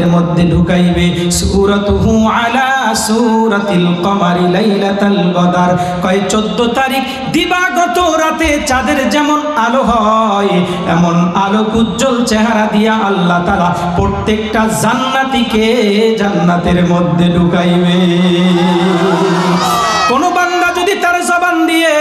জান্নাতের মধ্যে ঢুকাইবে। সূরাতুহু আলা সূরাতিল কমারি লাইলাতাল বদর, কয় 14 তারিখ দিবাগত রাতে চাঁদের যেমন আলো হয় এমন আলোক উজ্জ্বল চেহারা দিয়া আল্লাহ তাআলা প্রত্যেকটা জান্নাতীকে জান্নাতের মধ্যে ঢুকাইবে। কোন বান্দা যদি তার জবান দিয়ে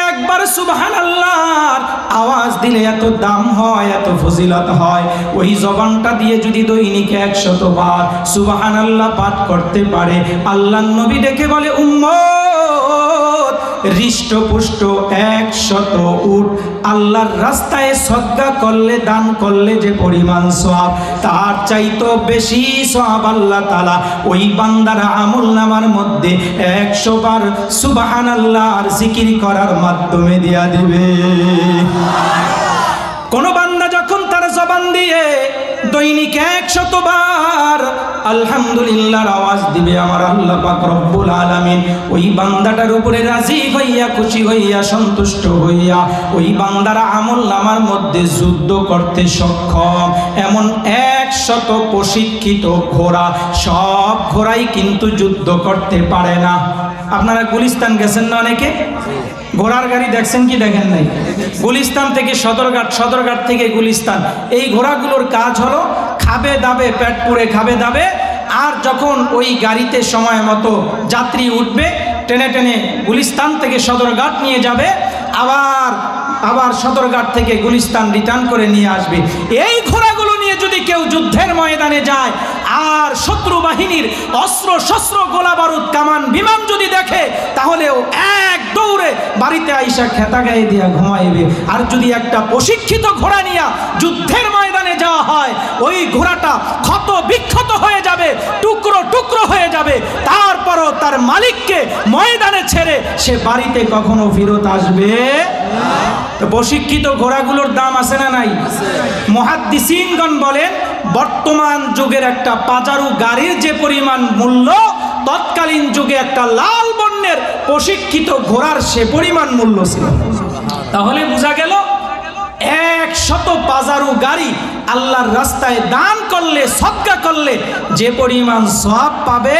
একবার সুবহানাল্লাহর আওয়াজ দিলে এত দাম হয়, এত ফজিলত হয়, ওই জবানটা দিয়ে যদি দৈনিক 100 বার সুবহানাল্লাহ পাঠ করতে পারে, আল্লাহর নবী ডেকে বলে, উম্মত হৃষ্টপুষ্ট 100 উট আল্লাহর রাস্তায় সদকা করলে, দান করলে যে পরিমাণ সওয়াব, তার চাইতো বেশি সওয়াব আল্লাহ তাআলা ওই বান্দার আমলনামার মধ্যে 100 বার সুবহানাল্লাহর জিকির করার মাধ্যমে দিয়া দিবে। কোন বান্দা যখন তার জবান দিয়ে দৈনিক 100 বার আলহামদুলিল্লাহর আওয়াজ দিবে, আমার আল্লাহ পাক রব্বুল আলামিন ওই বান্দাটার উপরে রাজি হইয়া, খুশি হইয়া, সন্তুষ্ট হইয়া ওই বান্দার আমলনামার মধ্যে যুদ্ধ করতে সক্ষম এমন 100 প্রশিক্ষিত ঘোড়া, সব ঘোড়াই কিন্তু যুদ্ধ করতে পারে না। আপনারা গুলিস্তান গেছেন না অনেকে? ঘোড়ার গাড়ি দেখছেন কি দেখেন নাই? গুলিস্তান থেকে সদরঘাট, সদরঘাট থেকে গুলিস্তান, এই ঘোড়াগুলোর কাজ হলো খাবে দাবে, পেট পুরে খাবে দাবে, আর যখন ওই গাড়িতে সময় মতো যাত্রী উঠবে টেনে টেনে গুলিস্তান থেকে সদরঘাট নিয়ে যাবে, আবার সদরঘাট থেকে গুলিস্তান রিটার্ন করে নিয়ে আসবে। এই ঘোড়াগুলো নিয়ে যদি কেউ যুদ্ধের ময়দানে যায় আর শত্রু বাহিনীর অস্ত্র শস্ত্র, গোলা বারুদ, কামান, বিমান যদি দেখে, তাহলেও এক দৌড়ে বাড়িতে আইসা খেতা গায়ে দিয়া ঘুমাইবে। আর যদি একটা প্রশিক্ষিত ঘোড়া নিয়ে যুদ্ধের ময়দানে যাওয়া হয়, ওই ঘোড়াটা ক্ষত বিক্ষত হয়ে যাবে, টুকরো টুকরো হয়ে যাবে, তারপরও তার মালিককে ময়দানে ছেড়ে সে বাড়িতে কখনো ফেরত আসবে না। প্রশিক্ষিত ঘোড়াগুলোর দাম আছে না নাই? মুহাদ্দিসিনগণ বলেন, বর্তমান যুগের একটা পাজারু গাড়ির যে পরিমাণ মূল্য, তৎকালীন যুগে একটা লাল বর্ণের প্রশিক্ষিত ঘোড়ার সে পরিমাণ মূল্য ছিল। তাহলে বোঝা গেল 100 পাজারু গাড়ি আল্লাহর রাস্তায় দান করলে, সদকা করলে যে পরিমাণ সওয়াব পাবে,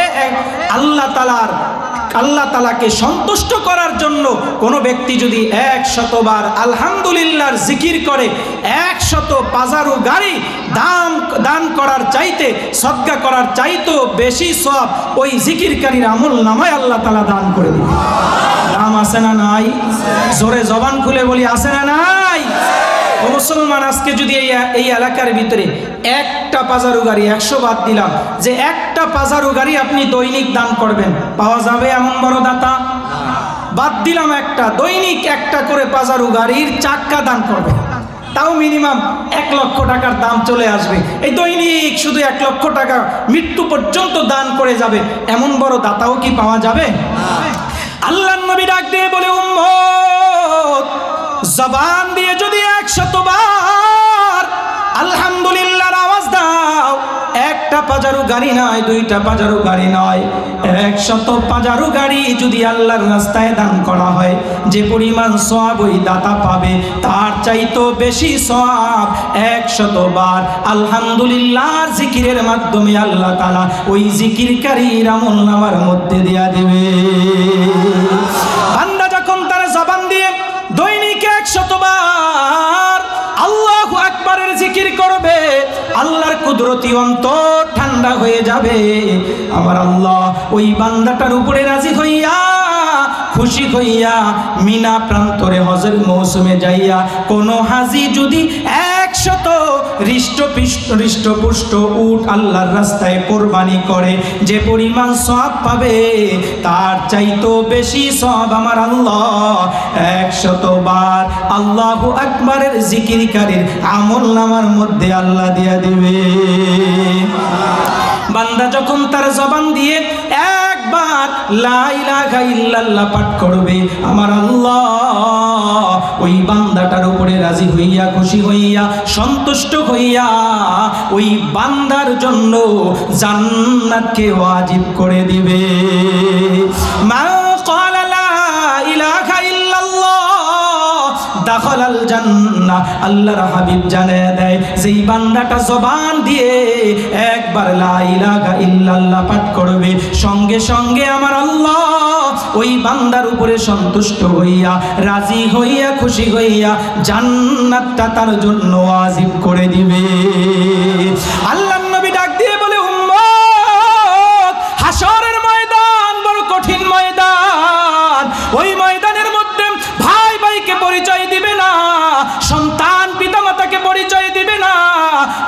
আল্লাহ তাআলাকে সন্তুষ্ট করার জন্য কোনো ব্যক্তি যদি 100 বার আলহামদুলিল্লাহর জিকির করে, 100 পাজারু গাড়ি দান করার চাইতে, সদকা করার চাইতে বেশি সওয়াব ওই জিকিরকারীর আমলনামায় আল্লাহ তাআলা দান করে দিবে। দাম আছে না নাই? জোরে জবান খুলে বলি, আছে না নাই? ও মুসলমান, আজকে যদি এই এলাকার ভিতরে একটা পাজারু গাড়ি, 100 বাদ দিলাম, যে একটা পাজারু গাড়ি আপনি দৈনিক দান করবেন, পাওয়া যাবে এমন বড় দাতা? বাদ দিলাম একটা, দৈনিক একটা করে পাজারু গাড়ির চাক্কা দান করবে, তাও মিনিমাম 1 লক্ষ টাকার দাম চলে আসবে। এই দৈনিক শুধু 1 লক্ষ টাকা মৃত্যু পর্যন্ত দান করে যাবে, এমন বড় দাতাও কি পাওয়া যাবে? আল্লাহর নবী ডাক দিয়ে বলে, উম্মত জবান দিয়ে যদি 100 বার আলহামদুলিল্লাহর আওয়াজ দাও, একটা পাজারু গাড়ি নয়, 2টা পাজারু গাড়ি নয়, 100 পাজারু গাড়ি যদি আল্লাহর রাস্তায় দান করা হয়, যে পরিমাণ সওয়াব ওই দাতা পাবে, তার চাইতো বেশি সওয়াব 100 বার আলহামদুলিল্লাহর জিকিরের মাধ্যমে আল্লাহ তাআলা ওই জিকিরকারীর আমলনামার মধ্যে দেয়া দেবে। বান্দা যখন তার জবান দিয়ে দৈনিক 100 বার আল্লাহু আকবারের জিকির করবে, আল্লাহর কুদরতি অন্তর ঠান্ডা হয়ে যাবে। আমার আল্লাহ ওই বান্দাটার উপরে রাজি হইয়া, খুশি হইয়া, মিনা প্রান্তরে হজের মৌসুমে যাইয়া কোন হাজি যদি 100 হৃষ্টপুষ্ট উট আল্লাহর রাস্তায় কোরবানি করে, যে পরিমাণ সওয়াব পাবে, তার চাইতো বেশি সওয়াব আমার আল্লাহ 100 বার আল্লাহু আকবারের জিকিরকারীর আমলনামার মধ্যে আল্লাহ দিয়া দিবে। বান্দা যখন তার জবান দিয়ে একবার লা ইলাহা ইল্লাল্লাহ পাঠ করবে, আমার আল্লাহ ওই বান্দাটার উপরে রাজি হইয়া, খুশি হইয়া, সন্তুষ্ট হইয়া ওই বান্দার জন্য জান্নাতকে ওয়াজিব করে দিবে। মা ক্বালা লা ইলাহা ইল্লাল্লাহ দাখালাল জান্নাহ। আল্লাহর হাবিব জানিয়ে দেয় যেই বান্দাটা জবান দিয়ে একবার লা ইলাহা ইল্লাল্লাহ পাঠ করবে, সঙ্গে সঙ্গে আমার আল্লাহ ওই বান্দার উপরে সন্তুষ্ট হইয়া, রাজি হইয়া, খুশি হইয়া জান্নাতটা তার জন্য ওয়াজিব করে দিবে। আল্লাহর নবী ডাক দিয়ে বলে, উম্মত, হাশরের ময়দান বড় কঠিন ময়দান। ওই ময়দানের মধ্যে ভাই ভাইকে পরিচয় দিবে না, সন্তান পিতামাতাকে পরিচয় দিবে না,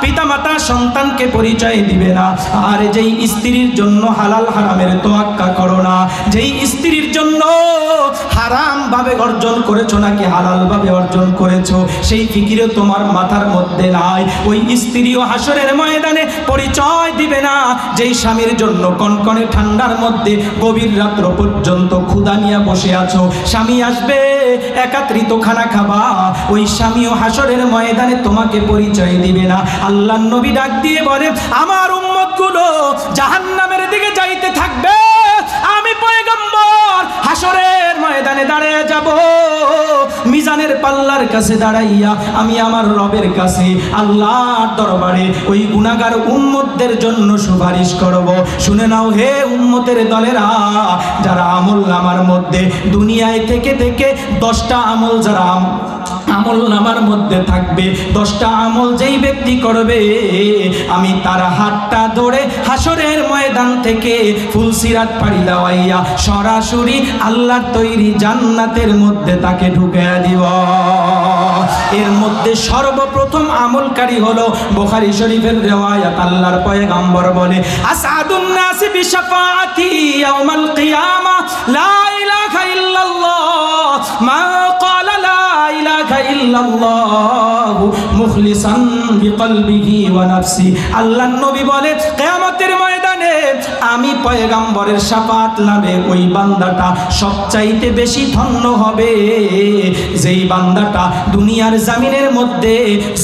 পিতামাতা সন্তানকে পরিচয় দিবে না। আর যেই স্ত্রীর জন্য হালাল হারামের তোয়াক্কা করো না, যেই স্ত্রীর জন্য হারাম ভাবে অর্জন করেছো নাকি হালাল ভাবে অর্জন করেছো, সেই ফিকিরে তোমার মাথার মধ্যে নাই। ওই স্ত্রীও হাসরের ময়দানে পরিচয় দিবে না। যেই স্বামীর জন্য কনকনে ঠান্ডার মধ্যে গভীর রাত্র পর্যন্ত ক্ষুধা নিয়ে বসে আছো, স্বামী আসবে একাত্রিত খানা খাবা, ওই স্বামীও হাসরের ময়দানে তোমাকে পরিচয় দিবে না। আল্লাহর নবী ডাক দিয়ে বলে, আমার উম্মতগুলো জাহান্নামের দিকে যাইতে থাকবে, আমি পয়গম্বর হাসরের ময়দানে দাঁড়িয়ে যাব, মিজানের পাল্লার কাছে দাঁড়াইয়া আমি আমার রবের কাছে আল্লাহর দরবারে ওই গুনাহগার উম্মতদের জন্য সুপারিশ করব। শুনে নাও হে উম্মতের দলেরা, যারা আমল নামার মধ্যে দুনিয়ায় থেকে থেকে 10টা আমল যারা আমল নামার মধ্যে থাকবে, 10টা আমল যেই ব্যক্তি করবে, আমি তার হাতটা ধরে হাসরের ময়দান থেকে ফুলসিরাত পাড়ি দেওয়াইয়া সরাসরি আল্লাহর তৈরি জান্নাতের মধ্যে তাকে ঢুকিয়ে দিব। এর মধ্যে সর্বপ্রথম আমলকারী হলো বুখারী শরীফের রিওয়ায়াত। আল্লাহর পয়গম্বর বলে, আসাদুন নাসি বিশাফাআতি ইয়াউমাল কিয়ামা লা ইলাহা ইল্লাল্লাহ মা ক্বালা লা ইলাহা ইল্লাল্লাহ মুখলিসান বিকলবিহি ওয়া নাফসি। আল্লাহর নবী বলে, কিয়ামতের ময়দানে আমি পয়গম্বরের শাফাআত লাভে ওই বান্দাটা সবচাইতে বেশি ধন্য হবে, যেই বান্দাটা দুনিয়ার জমিনের মধ্যে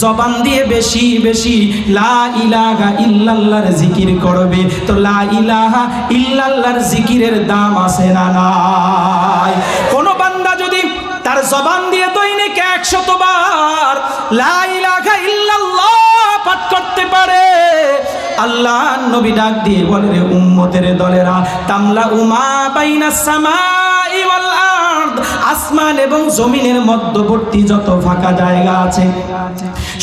জবান দিয়ে বেশি বেশি লা ইলাহা ইল্লাল্লাহর জিকির করবে। তো লা ইলাহা ইল্লাল্লাহর জিকিরের দাম আছে না নাই? কোন বান্দা যদি তার জবান দিয়ে দৈনিক 100 বার লা ইলাহা ইল্লাল্লাহ পাঠ করতে পারে, আল্লাহ নবী ডাক দিয়ে বলে, রে উম্মতের দলেরা, তামলা উমা বাইনাস সামাই ওয়াল আরদ, আসমান এবং জমিনের মধ্যবর্তী যত ফাঁকা জায়গা আছে,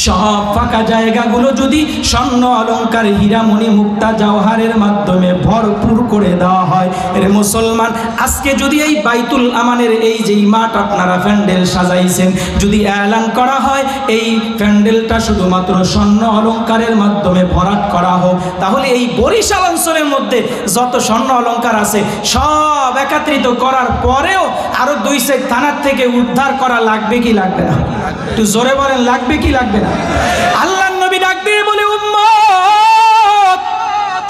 সব ফাঁকা জায়গাগুলো যদি স্বর্ণ অলংকার হীরামণি মুক্তা জওহারের মাধ্যমে ভরপুর করে দেওয়া হয়, এর মুসলমান আজকে যদি এই বাইতুল আমানের এই যেই মাঠ আপনারা প্যান্ডেল সাজাইছেন, যদি এলান করা হয় এই প্যান্ডেলটা শুধুমাত্র স্বর্ণ অলংকারের মাধ্যমে ভরাট করা হোক, তাহলে এই বরিশাল অঞ্চলের মধ্যে যত স্বর্ণ অলংকার আছে সব একত্রিত করার পরেও আরো 2 সেট থানার থেকে উদ্ধার করা লাগবে কি লাগবে না? একটু জোরে বলেন, লাগবে কি লাগবে না? আল্লাহর নবী ডাক দিয়ে বলে, উম্মত,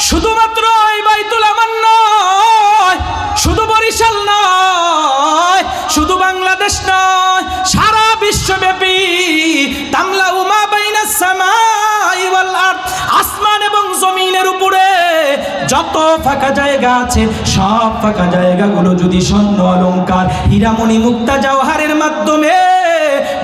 শুধুমাত্র এই বাইতুল আমান নয়, শুধু বরিশাল নয়, শুধু বাংলাদেশ নয়, সারা বিশ্বব্যাপী তামলা উমা বাইনাস সামাই ওয়াল আরদ, আসমান এবং জমিনের উপরে যত ফাঁকা জায়গা আছে সব ফাঁকা জায়গাগুলো যদি স্বর্ণ অলংকার হীরামণি মুক্তা জওহারের মাধ্যমে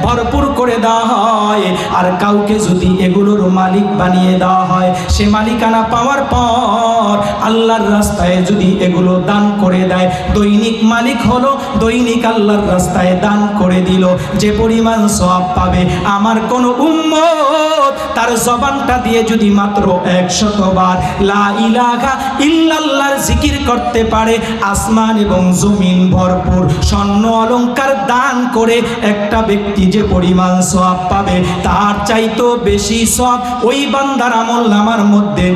ভরপুর করে দেওয়া হয়, আর কাউকে যদি এগুলোর মালিক বানিয়ে দেওয়া হয়, সে মালিকানা পাওয়ার পর আল্লাহর রাস্তায় যদি এগুলো দান করে দেয়, দৈনিক মালিক হলো, দৈনিক আল্লাহর রাস্তায় দান করে দিল, যে পরিমাণ সওয়াব পাবে, আমার কোন উম্মত তার জবানটা দিয়ে যদি মাত্র 100 বার লা ইলাহা ইল্লাল্লাহর জিকির করতে পারে, আসমান এবং জমিন ভরপুর স্বর্ণ অলংকার দান করে একটা ব্যক্তি যে পরিমাণ সওয়াব পাবে, তার চাইতো বেশি সওয়াব ওই বান্দার আমলনামার মধ্যে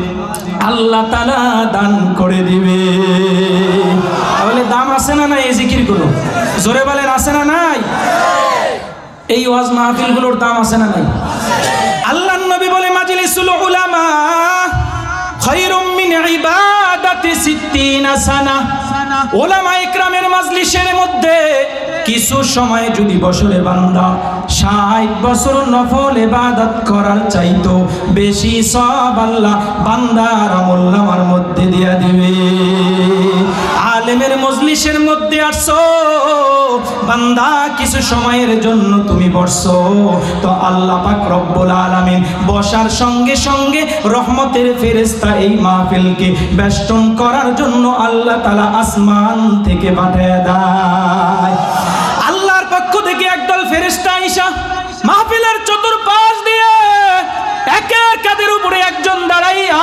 আল্লাহ তাআলা দান করে দিবে। তাহলে দাম আছে না নাই এই জিকিরগুলো? জোরে বলেন, আছে না নাই? এই ওয়াজ মাহফিলগুলোর দাম আছে না নাই? আল্লাহর নবী বলে, মাজলিসুল উলামা খায়রুম মিন ইবাদাতি 60 সানা। উলামা ইকরামের মাজলিসের মধ্যে কিছু সময় যদি বছরে বান্দা 60 বছর নফল ইবাদত করার চাইতো বেশি সওয়াব আল্লাহ বান্দার আমলনামার মধ্যে দিয়া দিবে। আলেমের মজলিসের মধ্যে আসছো, বান্দা কিছু সময়ের জন্য তুমি বসছো, তো আল্লাহ পাক রব্বুল আলামিন বসার সঙ্গে সঙ্গে রহমতের ফেরেশতা এই মাহফিলকে বেষ্টন করার জন্য আল্লাহ তাআলা আসমান থেকে পাঠিয়ে দেয়। আল্লাহর পক্ষ থেকে একদল ফেরেশতা আইসা মাহফিলের চতুর্পাশ দিয়ে একের কাদের উপরে একজন দাঁড়াইয়া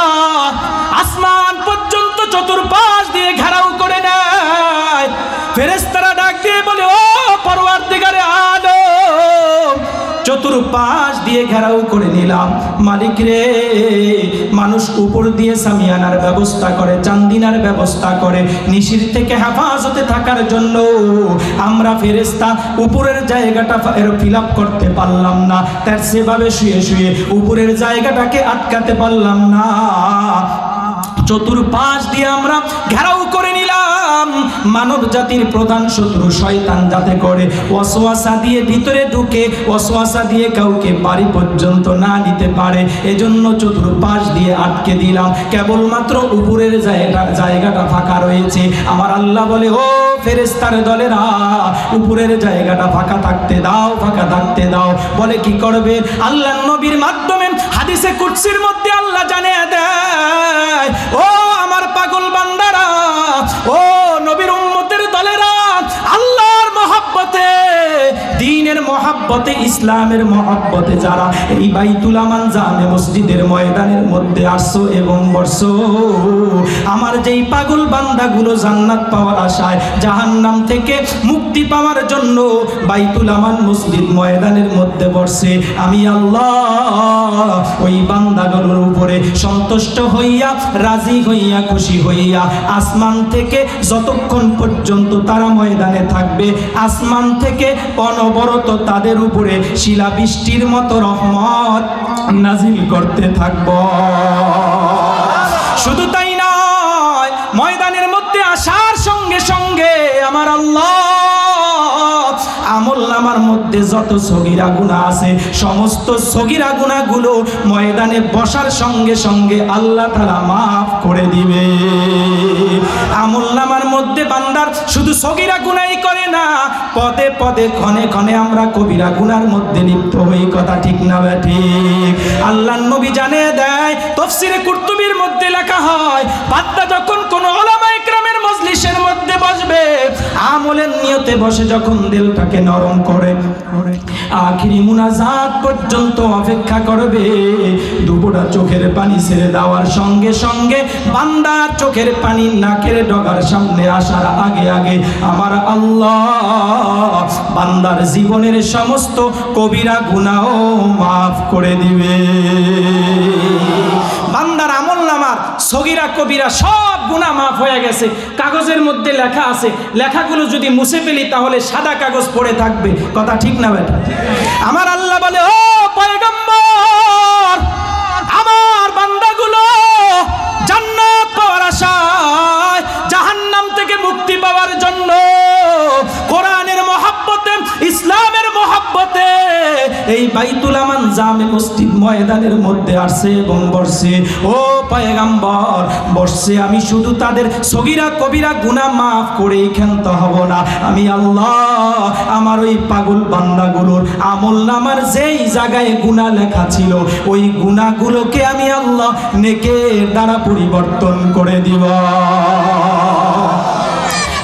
আসমান পর্যন্ত চতুর্পাশ দিয়ে ঘেরাও করে নেয়। ফেরেশতারা ডাক দিয়ে বলে, ও পরওয়ারদিগারে আলম, চতুর্পাশ দিয়ে ঘেরাও করে নিলাম, মালিক রে, মানুষ উপর দিয়ে সামিয়ানার ব্যবস্থা করে, চান্দিনার ব্যবস্থা করে নিশির থেকে হেফাজতে থাকার জন্য, আমরা ফেরেশতা উপরের জায়গাটা ফিল আপ করতে পারলাম না, তার সেভাবে শুয়ে শুয়ে উপরের জায়গাটাকে আটকাতে পারলাম না, চতুর্পাশ দিয়ে আমরা ঘেরাও করে নিলাম। মানব জাতির প্রধান শত্রু শয়তান যাতে করে ওয়াসওয়াসা দিয়ে ভিতরে ঢুকে, ওয়াসওয়াসা দিয়ে কাউকে বাড়ি পর্যন্ত না নিতে পারে, এজন্য চতুর্পাশ দিয়ে আটকে দিলাম, কেবলমাত্র উপরের জায়গাটা ফাঁকা রয়েছে। আমার আল্লাহ বলে, ও ফেরেশতার দলেরা, উপরের জায়গাটা ফাঁকা থাকতে দাও, ফাঁকা থাকতে দাও। বলে কি করবে? আল্লাহর নবীর মাধ্যমে হাদিসে কুদসির মধ্যে আল্লাহ জানিয়ে দেয়, ও আমার পাগল বান্দারা, ও নবীর উম্মতের দলেরা, আল্লাহর মহব্বতে, দ্বীনের মহব্বতে, ইসলামের মহব্বতে যারা এই বাইতুল আমান জামে মসজিদের ময়দানের মধ্যে আসছো এবং বসছো, আমার যেই পাগল বান্দাগুলো জান্নাত পাওয়ার আশায় জাহান্নাম থেকে মুক্তি পাওয়ার জন্য বাইতুল আমান মসজিদ ময়দানের মধ্যে বসছে, আমি আল্লাহ ওই বান্দাগুলোর উপরে সন্তুষ্ট হইয়া, রাজি হইয়া, খুশি হইয়া আসমান থেকে যতক্ষণ পর্যন্ত তারা ময়দানে থাকবে, আসমান থেকে অনবরত তাদের উপরে শিলাবৃষ্টির মতো রহমত নাজিল করতে থাকব। শুধু তাই নয়, ময়দানের মধ্যে আসার সঙ্গে সঙ্গে আমার আল্লাহ আমলনামার মধ্যে যত সগীরা গুনাহ আছে, সমস্ত সগীরা গুনাহগুলো ময়দানে বসার সঙ্গে সঙ্গে আল্লাহ তাআলা মাফ করে দিবে। আমলনামার মধ্যে বান্দার শুধু সগীরা গুনাহই করে না, পদে পদে ক্ষণে ক্ষণে আমরা কবিরা গুনার মধ্যে লিপ্ত হই, কথা ঠিক না ঠিক? আল্লাহর নবী জানিয়ে দেয়, তাফসীরে কুরতুবীর মধ্যে লেখা হয়, বান্দা যখন কোন উলামা ইকরামের মজলিসের মধ্যে বসবে, আমলের নিয়তে বসে যখন দিলটাকে নরম করে আখিরি মুনাজাত পর্যন্ত অপেক্ষা করবে, দুপুরা চোখের পানি ছেড়ে দেওয়ার সঙ্গে সঙ্গে বান্দার চোখের পানি নাকের ডগার সামনে আসার আগে আগে আমার আল্লাহ বান্দার জীবনের সমস্ত কবিরা গুনাহ মাফ করে দিবে। বান্দার আমলনামার সগীরা কবিরা সব গুনাহ মাফ হয়ে গেছে, কাগজের মধ্যে লেখা আছে, লেখাগুলো যদি মুছে ফেলি তাহলে সাদা কাগজ পড়ে থাকবে, কথা ঠিক না বেটা? আমার আল্লাহ বলে, ও পয়গম্বর, আমার বান্দাগুলো জান্নাত পাওয়ার আশায়, জাহান্নাম থেকে মুক্তি পাওয়ার জন্য কোরআনের মহব্বতে, ইসলামের মহব্বতে এই বাইতুল আমান জামে মসজিদ ময়দানের মধ্যে আসছে এবং বসছে। ও পয়গম্বর, বসছে, আমি শুধু তাদের সগীরা কবিরা গুনাহ মাফ করেই ক্ষান্ত হব না, আমি আল্লাহ আমার ওই পাগল বান্দাগুলোর আমলনামার যেই জায়গায় গুনাহ লেখা ছিল, ওই গুনাহগুলোকে আমি আল্লাহ নেকের দ্বারা পরিবর্তন করে দিব।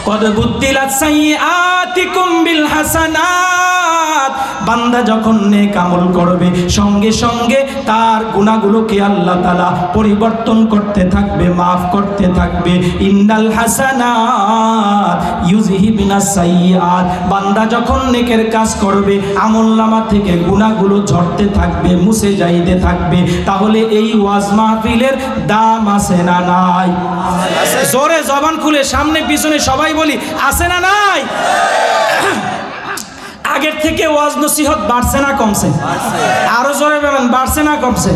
কদ বুদ্দিলাত সাইয়্যাতিকুম বিল হাসানাত, বান্দা যখন নেক আমল করবে সঙ্গে সঙ্গে তার গুনাহগুলোকে আল্লাহ তাআলা পরিবর্তন করতে থাকবে, মাফ করতে থাকবে। ইন্নাল হাসানাত ইউযহিবুনাস সাইয়্যাত, বান্দা যখন নেকের কাজ করবে আমলনামা থেকে গুনাহগুলো ঝরতে থাকবে, মুছে যাইতে থাকবে। তাহলে এই ওয়াজ মাহফিলের দাম আছে না নাই? জোরে জবান খুলে সামনে পিছনে সবাই বলি, আছে না নাই? আগের থেকে ওয়াজ নসিহত বাড়ছে না কমছে? আরো জোরে বলেন, বাড়ছে না কমছে?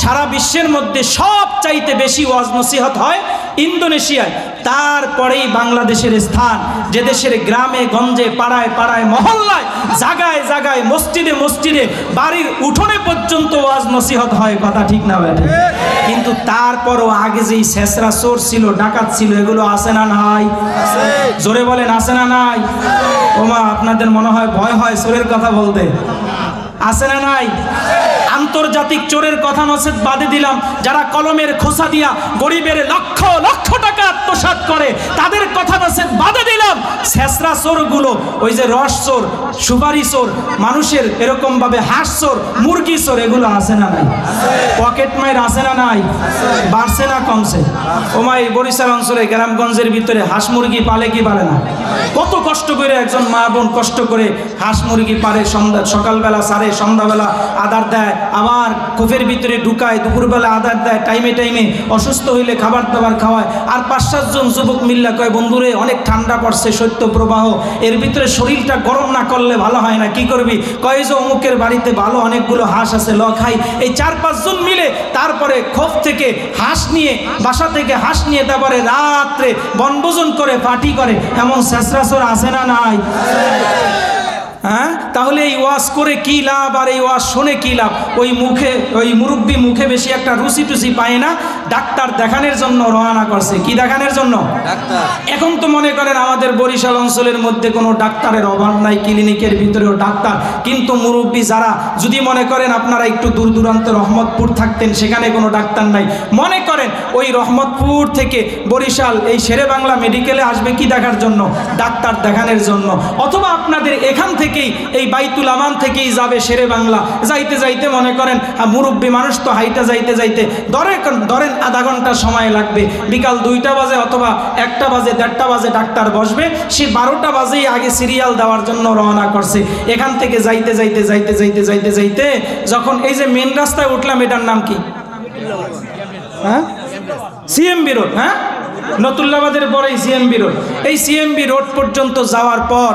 সারা বিশ্বের মধ্যে সব চাইতে বেশি ওয়াজ নসিহত হয় ইন্দোনেশিয়ায়, তারপরেই বাংলাদেশের স্থান। যে দেশের গ্রামে গঞ্জে, পাড়ায় পাড়ায়, মহল্লায়, জায়গায় জায়গায়, মসজিদে মসজিদে, বাড়ির উঠোনে পর্যন্ত ওয়াজ নসিহত হয়, কথা ঠিক না বেটা? কিন্তু তারপরও আগে যেই শেষরা চোর ছিল, ডাকাত ছিল, এগুলো আছে না নাই? জোরে বলেন আছে না নাই? ওমা আপনাদের মনে হয় ভয় হয় চোরের কথা বলতে, আছে না নাই? আন্তর্জাতিক চোরের কথা নসেদ বাদে দিলাম, যারা কলমের খোসা দিয়া গরিবের লক্ষ লক্ষ টাকা আত্মসাৎ করে তাদের কথা নসেদ বাদে দিলাম। শেষরা চোরগুলো, ওই যে রস চোর, সুপারি চোর, মানুষের এরকম ভাবে হাঁস চোর, মুরগি চোর, এগুলো আছে না নাই? পকেট মাইর আছে না নাই? বাড়ছে না কমছে? ওমাই বরিশাল অঞ্চলে গ্রামগঞ্জের ভিতরে হাঁস মুরগি পালে কি পারে না? কত কষ্ট করে একজন মা বোন কষ্ট করে হাঁস মুরগি পারে, সকালবেলা সারে, সন্ধ্যাবেলা আদার দেয়, আবার কোফের ভিতরে ঢুকায়, দুপুরবেলা আদার দেয়, টাইমে টাইমে অসুস্থ হইলে খাবার দাবার খাওয়ায়। আর 5-7 জন যুবক মিল্লা কয়, বন্ধুরে অনেক ঠান্ডা পড়ছে, শৈত্য প্রবাহ, এর ভিতরে শরীরটা গরম না করলে ভালো হয় না, কি করবি? কয় যে অমুকের বাড়িতে ভালো অনেকগুলো হাঁস আছে, ল খাই। এই 4-5 জন মিলে তারপরে খোপ থেকে হাঁস নিয়ে, বাসা থেকে হাঁস নিয়ে তারপরে রাত্রে বনভোজন করে পার্টি করে। এমন শেষরাসর আছে না নাই? হ্যাঁ, তাহলে এই ওয়াজ করে কি লাভ আর এই ওয়াজ শুনে কি লাভ? ওই মুরব্বী মুখে বেশি একটা রুচি টুচি পায় না, ডাক্তার দেখানোর জন্য রওনা করছে। কি দেখানোর জন্য? ডাক্তার। এখন তো মনে করেন আমাদের বরিশাল অঞ্চলের মধ্যে কোনো ডাক্তারের অভাব নাই, ক্লিনিকের ভিতরেও ডাক্তার, কিন্তু মুরব্বী যারা, যদি মনে করেন আপনারা একটু দূর দূরান্তে রহমতপুর থাকতেন, সেখানে কোনো ডাক্তার নাই, মনে করেন ওই রহমতপুর থেকে বরিশাল এই শেরে বাংলা মেডিকেলে আসবে কি দেখার জন্য? ডাক্তার দেখানোর জন্য। অথবা আপনাদের এখান থেকে এই বাইতুল আমান থেকেই যাবে শেরে বাংলা, যাইতে যাইতে মনে করেন মুরব্বী মানুষ তো হাইটা যাইতে যাইতে ধরেন আধা ঘন্টা সময় লাগবে, বিকাল 2টা বাজে অথবা 1টা বাজে, 1:30 বাজে ডাক্তার বসবে, সে 12টা বাজেই আগে সিরিয়াল দেওয়ার জন্য রওনা করছে। এখান থেকে যাইতে যাইতে যাইতে যাইতে যাইতে যাইতে যখন এই যে মেন রাস্তায় উঠলাম, এটার নাম কি? হ্যাঁ, সিএমবি রোড। হ্যাঁ, নতুল্লাবাদের পরেই সিএমবি রোড। এই সিএমবি রোড পর্যন্ত যাওয়ার পর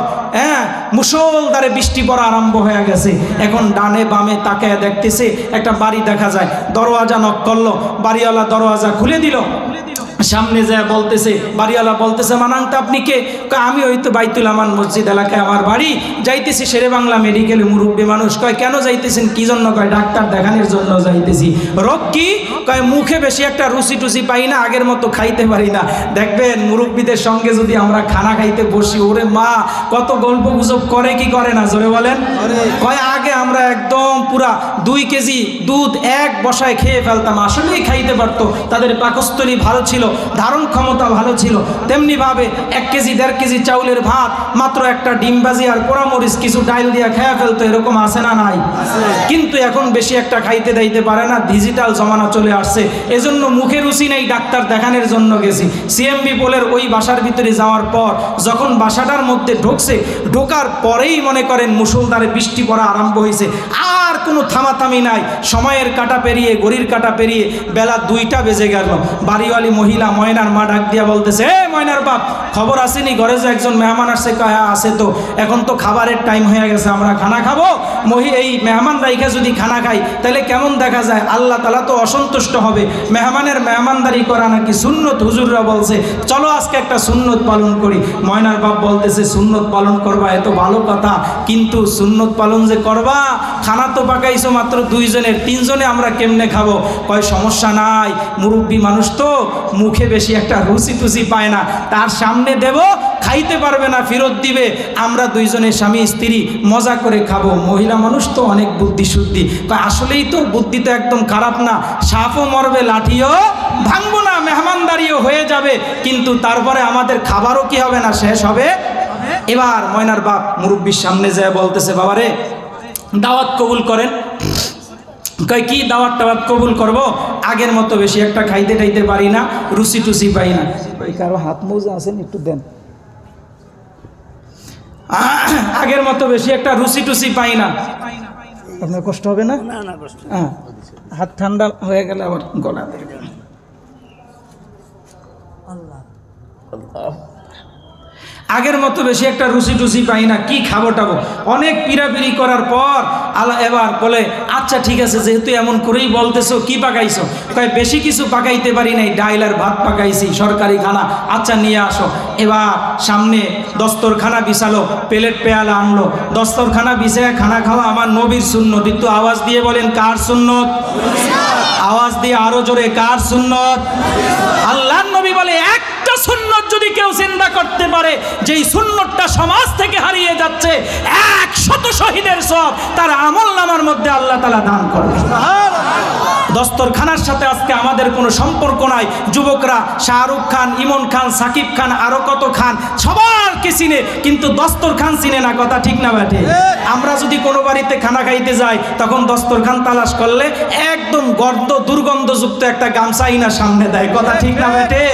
মুষলধারে বৃষ্টি পড়া আরম্ভ হয়ে গেছে। এখন ডানে বামে তাকায় দেখতেছে একটা বাড়ি দেখা যায়, দরওয়াজা নক করলো, বাড়িওয়ালা দরওয়াজা খুলে দিল। সামনে যায় বলতেছে, বাড়িওয়ালা বলতেছে, মানাংটা আপনি কে? আমি ওই তো বাইতুল আমান মসজিদ এলাকায় আমার বাড়ি, যাইতেছি শেরে বাংলা মেডিকেলে। মুরব্বী মানুষ কয়, কেন যাইতেছেন? কি জন্য? কয়, ডাক্তার দেখানোর জন্য যাইতেছি। রোগ কি? কয়, মুখে বেশি একটা রুচি টুচি পাই না, আগের মতো খাইতে পারি না। দেখবেন মুরব্বীদের সঙ্গে যদি আমরা খানা খাইতে বসি, ওরে মা কত গল্প গুজব করে, কি করে না? জোরে বলেন। কয়, আগে আমরা একদম পুরা 2 কেজি দুধ এক বসায় খেয়ে ফেলতাম, আসলেই খাইতে পারতো, তাদের পাকস্থলী ভালো ছিল, ধারণ ক্ষমতা ভালো ছিল। তেমনি ভাবে 1 কেজি 1.5 কেজি চাউলের ভাত মাত্র একটা ডিম ভাজি আর পোড়ামরিচ কিছু ডাইল দিয়ে খেয়ে ফেলতো, এরকম আছে না নাই? কিন্তু এখন বেশি একটা খাইতে দিতে পারে না, ডিজিটাল জমানা চলে আসছে, এজন্য মুখে রুচি নেই, ডাক্তার দেখানোর জন্য গেছি। সিএমবি পোলের ওই বাসার ভিতরে যাওয়ার পর যখন বাসাটার মধ্যে ঢোকার পরেই মনে করেন মুষলধারে বৃষ্টি পড়া আরম্ভ হয়েছে, আর কোনো থামাথামি নাই। সময়ের কাটা পেরিয়ে, ঘড়ির কাটা পেরিয়ে বেলা 2টা বেজে গেল। বাড়িওয়ালি মহিলা ময়নার মা ডাক দিয়া বলতেছে, ময়নার বাপ, খবর আসেনি ঘরে যে একজন মেহমান আসছে? কয়, আছে তো, এখন তো খাবারের টাইম হয়ে গেছে, আমরা খানা খাবো। এই মেহমান রাইখা যদি খানা খাই তাহলে কেমন দেখা যায়? আল্লাহ তাআলা তো অসন্তুষ্ট হবে। মেহমানের মেহমানদারি করা নাকি সুন্নত, হুজুররা বলছে, চলো আজকে একটা সুন্নত পালন করি। ময়নার বাপ বলতেছে, সুন্নত পালন করবা, এত ভালো কথা, কিন্তু সুন্নত পালন যে করবা, খানা তো পাকাইছো মাত্র 2 জনের, 3 জনে আমরা কেমনে খাবো? কয়, সমস্যা নাই, মুরব্বী মানুষ তো মুখে বেশি একটা রুচি টুচি পায় না, তার সামনে দেব, খাইতে পারবে না, ফেরত দিবে, আমরা 2 জনে স্বামী স্ত্রী মজা করে খাবো। মহিলা মানুষ তো অনেক বুদ্ধি শুদ্ধি, আসলেই তো বুদ্ধি তো একদম খারাপ না, সাপও মরবে লাঠিও ভাঙবো না, মেহমানদারিও হয়ে যাবে, কিন্তু তারপরে আমাদের খাবারও কি হবে না, শেষ হবে। এবার ময়নার বাপ মুরব্বীর সামনে যায় বলতেছে, বাবারে দাওয়াত কবুল করেন। কয়, কি দাওয়াত টাওয়াত কবুল করবো? আগের মতো বেশি একটা খাইতে টাইতে পারি না, রুচি টুচি পাই না। কারো হাত মোজা আছেন, একটু দেন। আগের মতো বেশি একটা রুচি টুচি পাই না। আপনার কষ্ট হবে না? হাত ঠান্ডা হয়ে গেলে আবার গলা। আগের মতো বেশি একটা রুচি টুচি পাই না, কি খাবো টাবো। অনেক পিড়াপিড়ি করার পর আল্লাহ এবার বলে, আচ্ছা ঠিক আছে, যেহেতু এমন করেই বলতেছো, কি পাকাইছো? কয়, বেশি কিছু পাকাইতে পারি নাই, ডাইল আর ভাত পাকাইছি, সরকারি খানা। আচ্ছা নিয়ে আসো। এবার সামনে দস্তরখানা বিছালো, প্লেট পেয়ালা আনলো, দস্তরখানা বিছায় খানা খাওয়া আমার নবীর সুন্নত। একটু আওয়াজ দিয়ে বলেন, কার সুন্নত? আওয়াজ দিয়ে আরো জোরে, কার সুন্নত? আল্লাহর নবী বলে একটা সুন্নত যদি কেউ জিন্দা করতে পারে, যেই সুন্নতটা সমাজ থেকে হারিয়ে যাচ্ছে, 100 শহীদের সব তার আমলনামার মধ্যে আল্লাহ তাআলা দান করবে। দস্তরখানার সাথে আজকে আমাদের কোনো সম্পর্ক নাই। যুবকরা শাহরুখ খান, ইমন খান, সাকিব খান, আরো কত খান, সবারকে চিনে, কিন্তু দস্তরখান চিনে না। কথা ঠিক না বেঠে? আমরা যদি কোনো বাড়িতে খানা খাইতে যাই, তখন দস্তরখান তালাশ করলে একদম গর্দ দুর্গন্ধযুক্ত একটা গামছা আইনা সামনে দেয়। কথা ঠিক না বেঠে?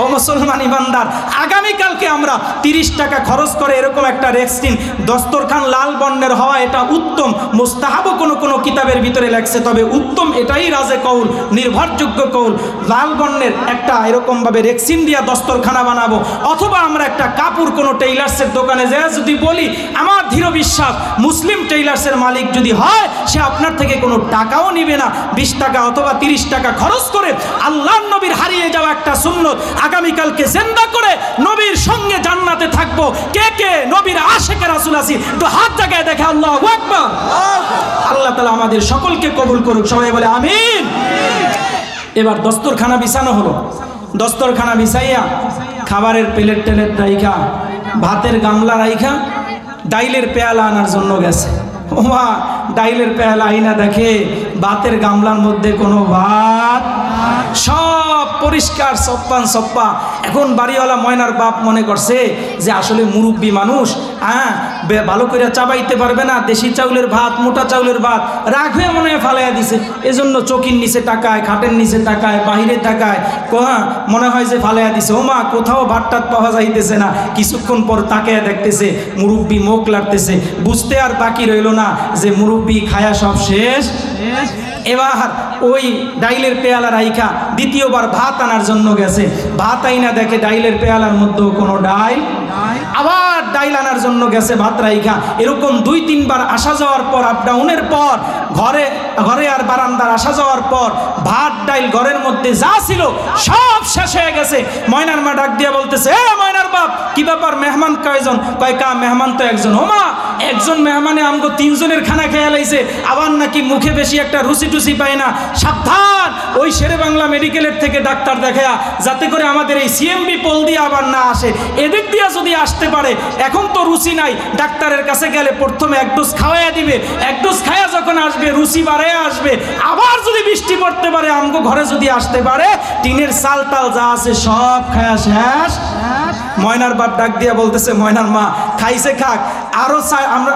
ও মুসলমান ইমানদার, আগামীকালকে আমরা 30 টাকা খরচ করে এরকম একটা রেক্সিন দস্তরখান লাল বর্ণের হওয়া এটা উত্তম। মুস্তাহাবও কোনো কিতাবের ভিতরে লেখছে, তবে উত্তম এটাই রাজে কৌল, নির্ভরযোগ্য কৌল। লাল বর্ণের একটা এরকম ভাবে রেক্সিন দিয়া দস্তরখানা বানাবো, অথবা আমরা একটা কাপড় কোনো টেইলার্সের দোকানে যায় যদি বলি, আমার দৃঢ় বিশ্বাস মুসলিম টেইলার্সের মালিক যদি হয়, সে আপনার থেকে কোনো টাকাও নিবে না। 20 টাকা অথবা 30 টাকা খরচ করে আল্লাহর নবীর হারিয়ে যাওয়া একটা সুন্নত আগামীকালকে জিন্দা করে নবীর সঙ্গে জান্নাতে থাকবো। কে কে নবীর আশিক রাসূল আছি? তো হাত জায়গায় দেখে আল্লাহু আকবার। আল্লাহ তাআলা আমাদের সকলকে কবুল করুক, সবাই বলে আমিন। এবার দস্তরখানা বিছানো হলো। দস্তরখানা বিছাইয়া খাবারের প্লেট টেলেট রাইখা, ভাতের গামলা রাইখা, ডাইলের পেয়ালা আনার জন্য গেছে। ওমা ডাইলের পেয়ালা আইনা দেখে ভাতের গামলার মধ্যে কোনো ভাত, সব পরিষ্কার সপ্পান সপ্পা। এখন বাড়িওয়ালা ময়নার বাপ মনে করছে যে আসলে মুরব্বী মানুষ, ভালো করে চাবাইতে পারবে না, দেশি চাউলের ভাত, মোটা চাউলের ভাত, রাগ হয়ে মনে হয় ফালাইয়া দিছে। এজন্য চকির নিচে টাকায়, খাটের নিচে টাকায়, বাহিরে টাকায়, মনে হয় যে ফালাইয়া দিছে। ওমা কোথাও ভাত টাত পাওয়া যাইতেছে না। কিছুক্ষণ পর তাকায় দেখতেছে মুরব্বী মুখ লাগতেছে। বুঝতে আর বাকি রইল না যে মুরব্বী খায়া সব শেষ। এবার ওই ডাইলের পেয়ালা রাইখা দ্বিতীয়বার ভাত আনার জন্য গেছে। ভাত আইনা দেখে ডাইলের পেয়ালার মধ্যেও কোনো ডাইল। আবার ডাইল আনার জন্য গেছে, ভাত রাইখা। এরকম 2-3 বার আসা যাওয়ার পর, আপ ডাউনের পর, ঘরে আর বারান্দার আসা যাওয়ার পর ভাত ডাইল ঘরের মধ্যে যা ছিল সব শেষ হয়ে গেছে। ময়নার মা ডাক দিয়া বলতেছে, এ ময়নার বাপ, কি ব্যাপার, মেহমান কয়জন? কয় কা মেহমান তো একজন। ওমা একজন মেহমানে আমগো 3 জনের খানা খেয়ে লাইছে, আবার নাকি মুখে বেশি একটা রুচি টুচি পায় না। সাবধান, ওই শেরে বাংলা মেডিকেলের থেকে ডাক্তার দেখায়া, যাতে করে আমাদের এই সিএমবি পোল দিয়ে আবার না আসে। এদিক দিয়ে যদি আসতে পারে, এখন তো রুচি নাই, ডাক্তারের কাছে গেলে প্রথমে 1 ডোজ খাওয়াইয়া দিবে। 1 ডোজ খায়া যখন আসবে, রুচি বাড়ে আসবে। আবার যদি বৃষ্টি পড়তে পারে, আমগো ঘরে যদি আসতে পারে, টিনের চাল টাল যা আছে সব খায়া শেষ। ময়নার বাপ ডাক দিয়া বলতেছে, ময়নার মা খাইছে খাক, আরো আমরা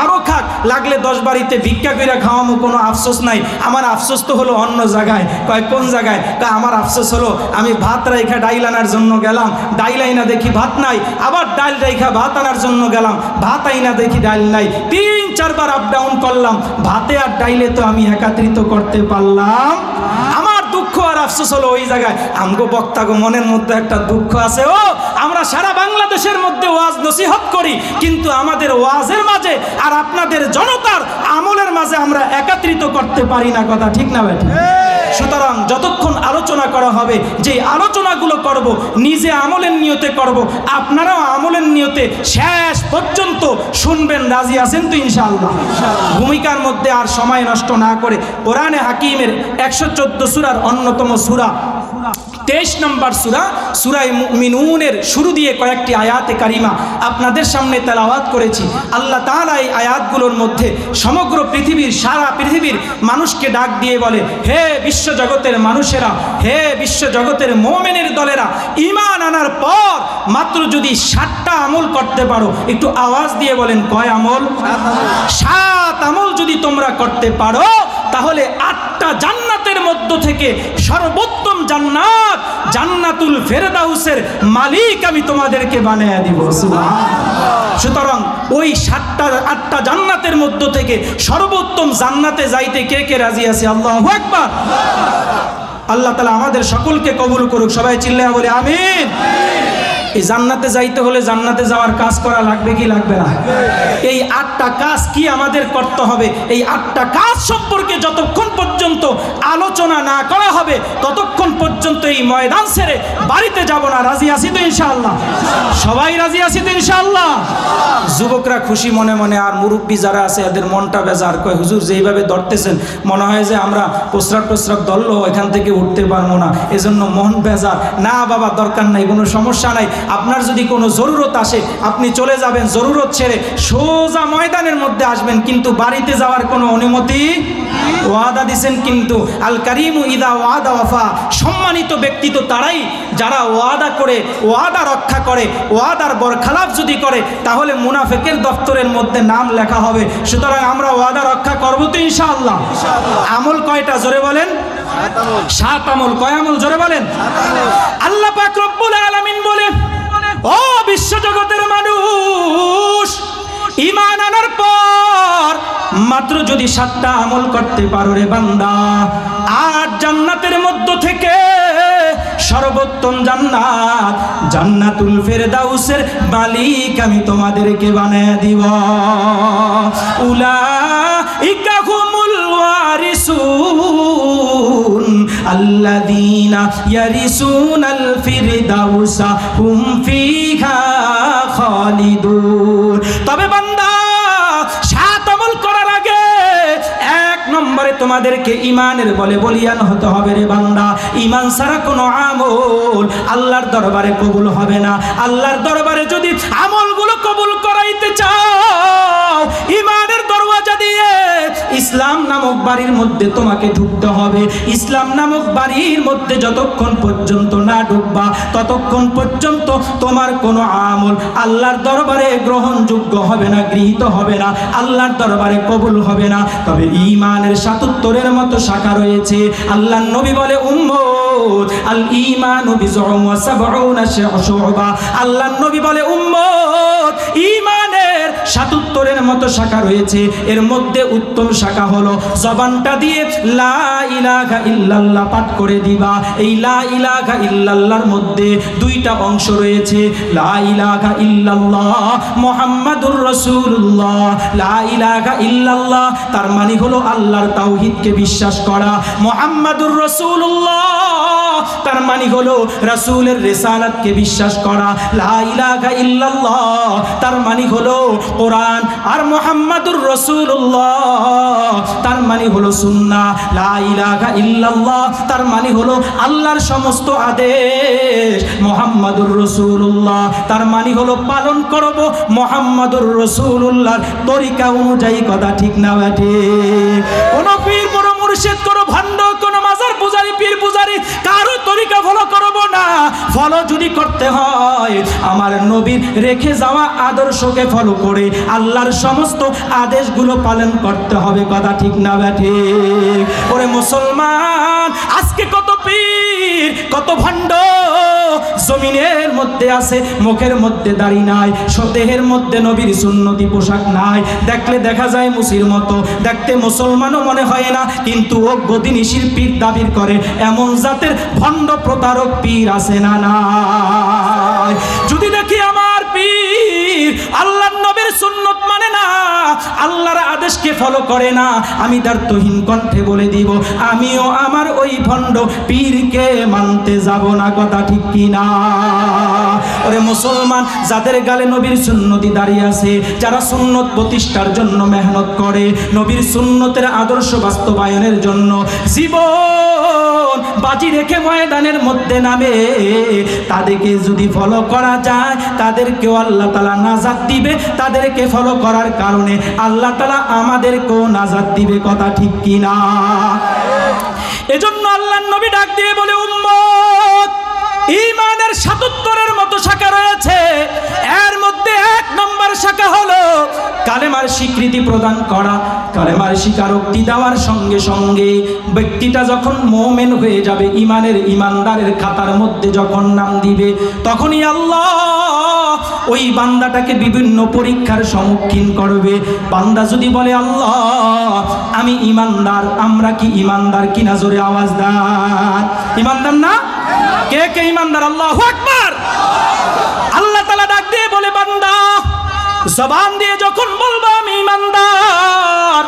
আরো খাক, লাগলে 10 বাড়িতে ভিক্ষা করে খাওয়ামো, কোনো আফসোস নাই। আমার আফসোস তো হলো অন্য জায়গায়। কয় কোন জায়গায়? আমার আফসোস হলো আমি ভাত রাইখা ডাইল আনার জন্য গেলাম, ডাইল আইনা দেখি ভাত নাই। আবার ডাইল রাইখা ভাত আনার জন্য গেলাম, ভাত আইনা দেখি ডাইল নাই। 3-4 বার আপ ডাউন করলাম, ভাতে আর ডাইলে তো আমি একত্রিত করতে পারলাম। আমার দুঃখ আর আফসোস হলো ওই জায়গায়। আমগো বক্তাগো মনের মধ্যে একটা দুঃখ আছে। ও আমরা সারা বাংলাদেশের মধ্যে ওয়াজ নসিহত করি, কিন্তু আমাদের ওয়াজের মাঝে আর আপনাদের জনতার আমলের মাঝে আমরা একত্রিত করতে পারি না। কথা ঠিক না বেঠিক? সুতরাং যতক্ষণ আলোচনা করা হবে, যে আলোচনাগুলো করব নিজে আমলের নিয়তে করব, আপনারাও আমলের নিয়তে শেষ পর্যন্ত শুনবেন। রাজি আছেন তো ইনশাআল্লাহ? ভূমিকার মধ্যে আর সময় নষ্ট না করে কোরআনে হাকিমের 114 সূরার অন্যতম সূরা 23 নম্বর সূরা, সূরা মুমিনুনের শুরু দিয়ে কয়েকটি আয়াতে কারিমা আপনাদের সামনে তেলাওয়াত করেছি। আল্লাহ তাআলা এই আয়াতগুলোর মধ্যে সমগ্র পৃথিবীর, সারা পৃথিবীর মানুষকে ডাক দিয়ে বলে, হে বিশ্বজগতের মানুষেরা, হে বিশ্বজগতের মুমিনের দলেরা, ঈমান আনার পর মাত্র যদি 7টা আমল করতে পারো, একটু আওয়াজ দিয়ে বলেন কয় আমল? 7 আমল যদি তোমরা করতে পারো, তাহলে 8টা জান্নাতের মধ্য থেকে সর্বোত্তম জান্নাত, জান্নাতুল ফেরদাউসের মালিক আমি তোমাদেরকে বানিয়ে দিব। সুবহানাল্লাহ। সুতরাং ওই 8টা জান্নাতের মধ্য থেকে সর্বোত্তম জান্নাতে যাইতে কে কে রাজি আছে? আল্লাহু আকবার। আল্লাহ তাআলা আমাদের সকলকে কবুল করুক, সবাই চিল্লায়া বলে আমিন। এই জান্নাতে যাইতে হলে জান্নাতে যাওয়ার কাজ করা লাগবে কি লাগবে না? এই 8টা কাজ কি আমাদের করতে হবে? এই 8টা কাজ সম্পর্কে যতক্ষণ পর্যন্ত আলোচনা না করা হবে, ততক্ষণ পর্যন্ত এই ময়দান ছেড়ে বাড়িতে যাব না। রাজি আছি তো ইনশাআল্লাহ? সবাই রাজি আছি তো ইনশাআল্লাহ? যুবকরা খুশি মনে মনে, আর মুরব্বী যারা আছে এদের মনটা বেজার, কয় হুজুর যেইভাবে ধরতেছেন মনে হয় যে আমরা প্রস্রাব ধরলেও এখান থেকে উঠতে পারবো না, এজন্য মন বেজার। না বাবা, দরকার নাই, কোনো সমস্যা নাই। আপনার যদি কোনো জরুরত আসে আপনি চলে যাবেন, জরুরত ছেড়ে সোজা ময়দানের মধ্যে আসবেন, কিন্তু বাড়িতে যাওয়ার কোনো অনুমতি। ওয়াদা দিছেন কিন্তু, আল কারিমু ইদা ওয়াদা ওয়াফা, সম্মানিত ব্যক্তি তো তারাই যারা ওয়াদা করে, ওয়াদা রক্ষা করে। ওয়াদার বরখলাফ যদি করে তাহলে মুনাফিকের দফতরের মধ্যে নাম লেখা হবে। সুতরাং আমরা ওয়াদা রক্ষা করব তো ইনশাআল্লাহ? আমল কয়টা জোরে বলেন? 7 আমল। কয় আমল জোরে বলেন? আল্লাহ পাক রব্বুল আলামিন বলে, ও বিশ্বজগতের মানুষ, ঈমান আনার পর মাত্র যদি 7টা আমল করতে পারো রে বান্দা, আর জান্নাতের মধ্য থেকে সর্বোত্তম জান্নাত জান্নাতুল ফেরদাউসের মালিক আমি তোমাদেরকে বানায় দিব। উলাইকা হুমুল ওয়ারিসুন আল্লাযীনা ইয়ারিসুনাল ফিরদাউসা হুম ফিহা খালিদুন। তবে বান্দা, 7 আমল করার আগে 1 নম্বরে তোমাদেরকে ঈমানের বলে বলিয়ান হতে হবে রে বান্দা। ঈমান ছাড়া কোনো আমল আল্লাহর দরবারে কবুল হবে না। আল্লাহর দরবারে যদি আমলগুলো কবুল করাইতে চাও, ঈমানের দরওয়াজা দিয়ে ইসলাম নামক বাড়ির মধ্যে তোমাকে ঢুকতে হবে। ইসলাম নামক বাড়ির মধ্যে যতক্ষণ পর্যন্ত না ঢুকবা ততক্ষণ পর্যন্ত তোমার কোনো আমল আল্লাহর দরবারে গ্রহণযোগ্য হবে না, গৃহীত হবে না, আল্লাহর দরবারে কবুল হবে না। তবে ঈমানের ৭৭-এর মতো শাখা রয়েছে। আল্লাহর নবী বলে, উম্মত আল ঈমানু বিজউন ওয়া সাবউনা শুবা। আল্লাহর নবী বলে, উম্মত ঈমানের ৭৭-এর মতো শাখা রয়েছে। এর মধ্যে উত্তম শাখা হলো জবানটা দিয়ে লা ইলাহা ইল্লাল্লাহ পাঠ করে দিবা। এই লা ইলাহা ইল্লাল্লাহর মধ্যে 2টা অংশ রয়েছে। লা ইলাহা ইল্লাল্লাহ মুহাম্মাদুর রাসূলুল্লাহ। লা ইলাহা ইল্লাল্লাহ তার মানে হলো আল্লাহর তাওহীদকে বিশ্বাস করা। মুহাম্মাদুর রাসূলুল্লাহ তার মানে হলো রাসূলের রিসালাতকে বিশ্বাস করা। লা ইলাহা ইল্লাল্লাহ তার মানে হলো কোরআন, আর মুহাম্মাদুর রাসূলুল্লাহ তার মানে হলো সুন্নাহ। লা ইলাহা ইল্লাল্লাহ তার মানে হলো আল্লাহর সমস্ত আদেশ মুহাম্মাদুর রাসূলুল্লাহ তার মানে হলো পালন করব মুহাম্মাদুর রাসূলুল্লাহর তরিকা অনুযায়ী। কথা ঠিক না বেঠে? কোন পীর, কোন মুর্শিদ, কোন ভণ্ড, কোন মাজার পূজারি, পীর পূজারি কারো তরিকা ফলো করব না। ফলো যদি করতে হয় আমার নবীর রেখে যাওয়া আদর্শকে ফলো করে আল্লাহর সমস্ত আদেশগুলো পালন করতে হবে। কথা ঠিক না বেঠে? ওরে মুসলমান, আজকে কত পীর, কত ভণ্ড জমিনের মধ্যে আছে, মুখের মধ্যে দাড়ি নাই, দেহের মধ্যে নবীর সুন্নতি পোশাক নাই, দেখলে দেখা যায় মুসির মতো, দেখতে মুসলমানও মনে হয় না, কিন্তু ও গদিনিশির পীর দাবির করে। এমন জাতের ভণ্ড প্রতারক পীর আছে না নাই? যদি দেখি আমার পীর আল্লাহর নবীর সুন্নত মানে না, আল্লাহর আদেশকে ফলো করে না, আমি তার তহিন কণ্ঠে বলে দিব আমিও আমার ওই ভণ্ড পীরকে মানতে যাব না। কথা ঠিক কি না? ওরে মুসলমান, যাদের গালে নবীর সুন্নতি দাঁড়িয়ে আছে, যারা সুন্নত প্রতিষ্ঠার জন্য মেহনত করে, নবীর সুন্নতের আদর্শ বাস্তবায়নের জন্য জীবন বাজি রেখে ময়দানের মধ্যে নামে, তাদেরকে যদি ফলো করা যায় তাদেরকেও আল্লাহ তাআলা নাজাত দিবে। তাদেরকে ফলো করার কারণে আল্লাহ তাআলা আমাদেরকেও নাজাত দিবে। কথা ঠিক কি না? এজন্য আল্লাহর নবী ডাক দিয়ে বলে, উম্মত ঈমানের ৭৭-এর মতো শাখা রয়েছে। এর মধ্যে 1 নম্বর শাখা হলো কালেমার স্বীকৃতি প্রদান করা। কালেমার স্বীকারোক্তি দেওয়ার সঙ্গে সঙ্গে ব্যক্তিটা যখন মুমিন হয়ে যাবে, ঈমানের ঈমানদারের খাতার মধ্যে যখন নাম দিবে, তখনই আল্লাহ ওই বান্দাটাকে বিভিন্ন পরীক্ষার সম্মুখীন করবে। বান্দা যদি বলে আল্লাহ আমি ঈমানদার, আমরা কি ঈমানদার কিনা? জোরে আওয়াজ দেন। ঈমানদার না? কে কে ঈমানদার? আল্লাহু আকবার। আল্লাহ তাআলা ডাক দিয়ে বলে, বান্দা জবান দিয়ে যখন বলবো আমি ঈমানদার,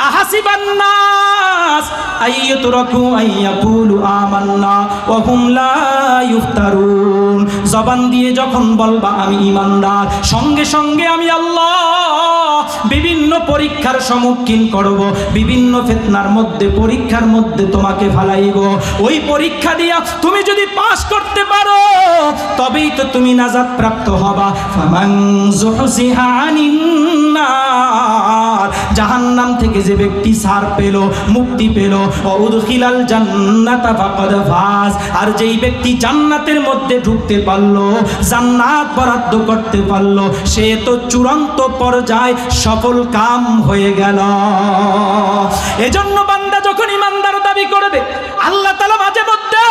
আহাসিবান নাস আইয়াতুরাকু আইয়াকুলু আমান্না ওয়া হুম লা ইফতারুন। জবান দিয়ে যখন বলবা আমি ঈমানদার, সঙ্গে সঙ্গে আমি আল্লাহ বিভিন্ন পরীক্ষার সম্মুখীন করব, বিভিন্ন ফিতনার মধ্যে, পরীক্ষার মধ্যে তোমাকে ফেলাইব। ওই পরীক্ষা দিয়া তুমি যদি পাস করতে পারো তবেই তো তুমি নাজাত প্রাপ্ত হবা। ফামান যুহজিহা আনিন নার, জাহান্নাম থেকে যে ব্যক্তি ছাড় পেল, মুক্তি পেল, উদখিলাল জান্নাতা ফাকাদ ফাজ, আর যেই ব্যক্তি জান্নাতের মধ্যে ঢুকতে পারলো, জান্নাত বরাদ্দ করতে পারলো, সে তো চূড়ান্ত পর্যায়ে সফল কাম হয়ে গেল। এজন্য বান্দা যখন ঈমানদার দাবি করবে, আল্লাহ তাআলা মাঝে মধ্যে